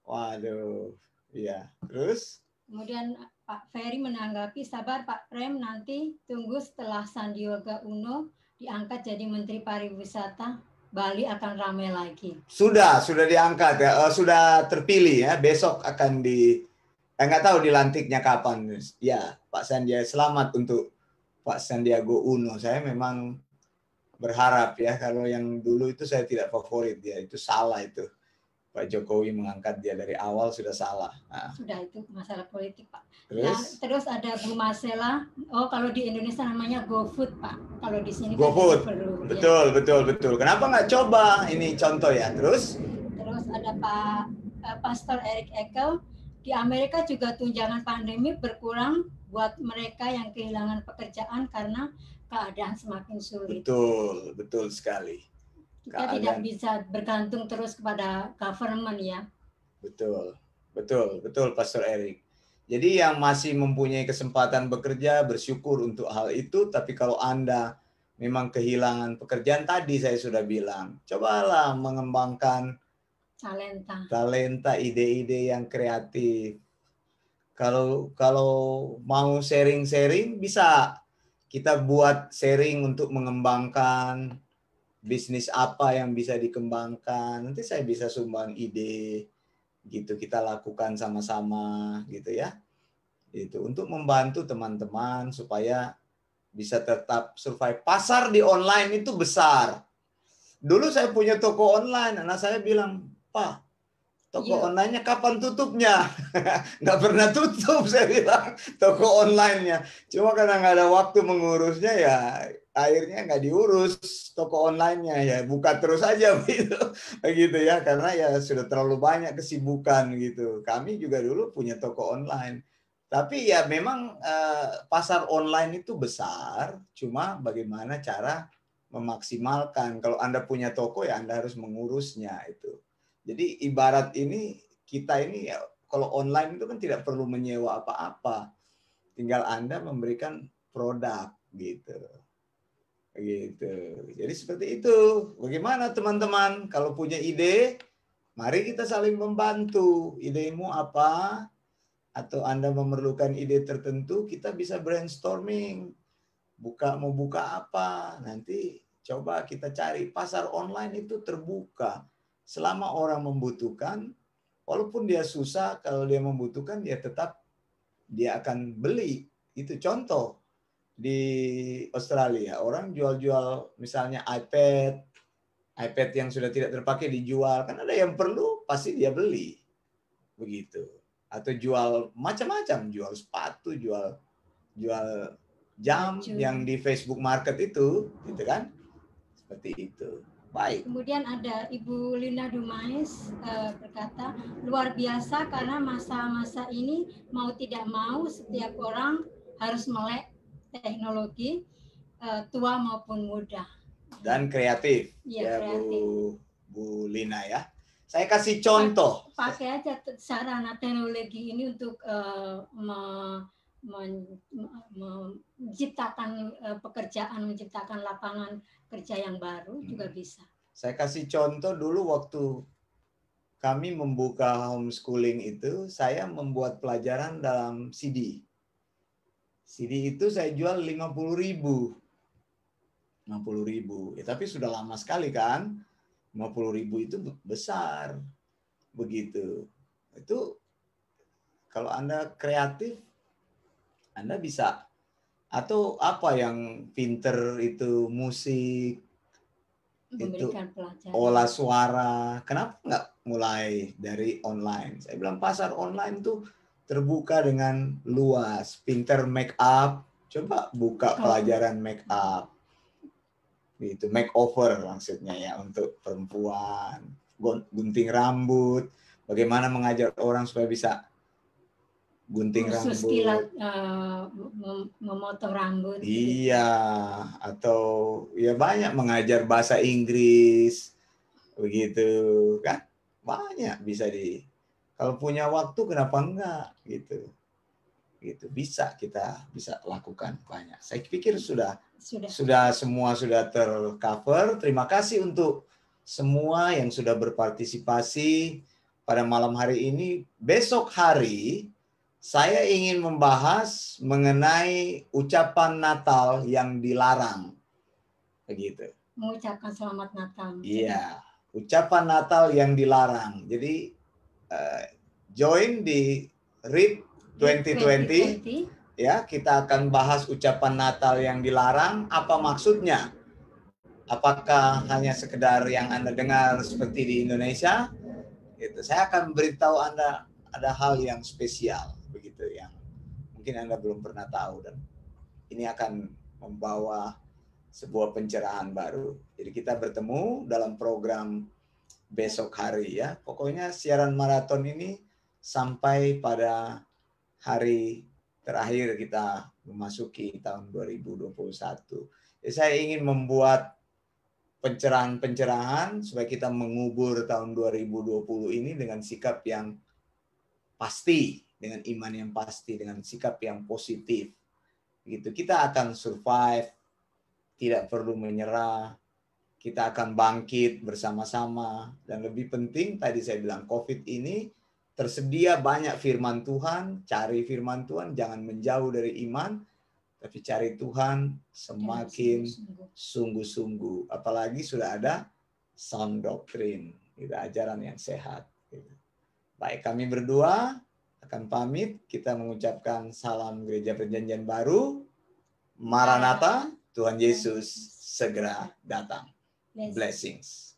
[SPEAKER 1] Waduh, iya. Terus?
[SPEAKER 2] Kemudian Pak Ferry menanggapi, sabar Pak Prem, nanti tunggu setelah Sandiaga Uno diangkat jadi Menteri Pariwisata, Bali akan ramai lagi.
[SPEAKER 1] Sudah diangkat ya, sudah terpilih ya. Besok akan nggak tahu dilantiknya kapan. Ya, Pak Sandiaga, selamat untuk Pak Sandiaga Uno. Saya memang berharap ya, kalau yang dulu itu saya tidak favorit ya, itu salah itu. Pak Jokowi mengangkat dia dari awal sudah salah. Nah.
[SPEAKER 2] Sudah, itu masalah politik Pak.
[SPEAKER 1] Terus
[SPEAKER 2] ada Bu Marcella. Oh, kalau di Indonesia namanya GoFood Pak. Kalau di sini
[SPEAKER 1] GoFood.
[SPEAKER 2] Kan
[SPEAKER 1] Betul. Kenapa nggak coba ini contoh ya? Terus
[SPEAKER 2] ada Pak Pastor Eric Ekel. Di Amerika juga tunjangan pandemi berkurang buat mereka yang kehilangan pekerjaan karena keadaan semakin sulit.
[SPEAKER 1] Betul sekali.
[SPEAKER 2] Kita tidak bisa bergantung terus kepada government ya. Betul Pastor Eric.
[SPEAKER 1] Jadi yang masih mempunyai kesempatan bekerja, bersyukur untuk hal itu. Tapi kalau Anda memang kehilangan pekerjaan, tadi saya sudah bilang, cobalah mengembangkan talenta, ide-ide yang kreatif. Kalau mau sharing-sharing, bisa kita buat sharing untuk mengembangkan bisnis apa yang bisa dikembangkan. Nanti saya bisa sumbang ide gitu, kita lakukan sama-sama gitu ya. Itu untuk membantu teman-teman supaya bisa tetap survive. Pasar di online itu besar. Dulu saya punya toko online, anak saya bilang, "Pak, Toko online-nya kapan tutupnya? Nggak pernah tutup, saya bilang, toko online-nya. Cuma karena nggak ada waktu mengurusnya, ya akhirnya nggak diurus toko online-nya. Ya buka terus aja gitu ya, karena ya sudah terlalu banyak kesibukan gitu. Kami juga dulu punya toko online. Tapi ya memang pasar online itu besar, cuma bagaimana cara memaksimalkan. Kalau Anda punya toko, ya Anda harus mengurusnya itu. Jadi ibarat ini, kita ini ya, kalau online itu kan tidak perlu menyewa apa-apa. Tinggal Anda memberikan produk gitu. Gitu. Jadi seperti itu. Bagaimana teman-teman? Kalau punya ide, mari kita saling membantu. Idemu apa? Atau Anda memerlukan ide tertentu, kita bisa brainstorming. Mau buka apa? Nanti coba kita cari. Pasar online itu terbuka. Selama orang membutuhkan, walaupun dia susah, kalau dia membutuhkan, dia akan beli. Itu contoh. Di Australia, orang jual-jual misalnya iPad yang sudah tidak terpakai dijual. Kan ada yang perlu, pasti dia beli. Begitu. Atau jual macam-macam, jual sepatu, jual jam yang di Facebook Market itu, gitu kan? Seperti itu. Baik.
[SPEAKER 2] Kemudian ada Ibu Lina Dumais berkata, luar biasa karena masa-masa ini mau tidak mau setiap orang harus melek teknologi, tua maupun muda.
[SPEAKER 1] Dan kreatif.
[SPEAKER 2] Ya, kreatif.
[SPEAKER 1] Bu Lina ya. Saya kasih contoh.
[SPEAKER 2] Pakai aja sarana teknologi ini untuk menciptakan pekerjaan, menciptakan lapangan kerja yang baru juga bisa.
[SPEAKER 1] Saya kasih contoh dulu waktu kami membuka homeschooling itu, saya membuat pelajaran dalam CD. CD itu saya jual 50.000. 50.000. Ya, tapi sudah lama sekali kan. 50.000 itu besar. Begitu. Itu kalau Anda kreatif, Anda bisa. Atau apa yang pinter itu, musik,
[SPEAKER 2] memberikan
[SPEAKER 1] itu
[SPEAKER 2] pelajaran,
[SPEAKER 1] olah suara. Kenapa nggak mulai dari online? Saya bilang pasar online tuh terbuka dengan luas. Pinter make up, coba buka pelajaran make up. Gitu, makeover maksudnya ya, untuk perempuan, gunting rambut, bagaimana mengajar orang supaya bisa gunting rambut,
[SPEAKER 2] kilat, memotong rambut.
[SPEAKER 1] Iya, atau ya banyak mengajar bahasa Inggris, begitu kan, banyak bisa kalau punya waktu kenapa enggak gitu, bisa kita bisa lakukan banyak. Saya pikir sudah semua sudah tercover. Terima kasih untuk semua yang sudah berpartisipasi pada malam hari ini. Besok hari saya ingin membahas mengenai ucapan Natal yang dilarang. Begitu.
[SPEAKER 2] Mengucapkan selamat Natal.
[SPEAKER 1] Iya, ucapan Natal yang dilarang. Jadi join di RIP 2020. Ya, kita akan bahas ucapan Natal yang dilarang, apa maksudnya? Apakah hanya sekedar yang Anda dengar seperti di Indonesia? Gitu. Saya akan beritahu Anda ada hal yang spesial, begitu, yang mungkin Anda belum pernah tahu, dan ini akan membawa sebuah pencerahan baru. Jadi kita bertemu dalam program besok hari ya. Pokoknya siaran maraton ini sampai pada hari terakhir kita memasuki tahun 2021. Jadi saya ingin membuat pencerahan-pencerahan supaya kita mengubur tahun 2020 ini dengan sikap yang pasti, dengan iman yang pasti, dengan sikap yang positif. Gitu. Kita akan survive, tidak perlu menyerah, kita akan bangkit bersama-sama, dan lebih penting tadi saya bilang COVID ini tersedia banyak firman Tuhan, cari firman Tuhan, jangan menjauh dari iman, tapi cari Tuhan semakin sungguh-sungguh. Apalagi sudah ada sound doctrine, ajaran yang sehat. Baik, kami berdua akan pamit, kita mengucapkan salam Gereja Perjanjian Baru, Maranatha, Tuhan Yesus segera datang. Blessings.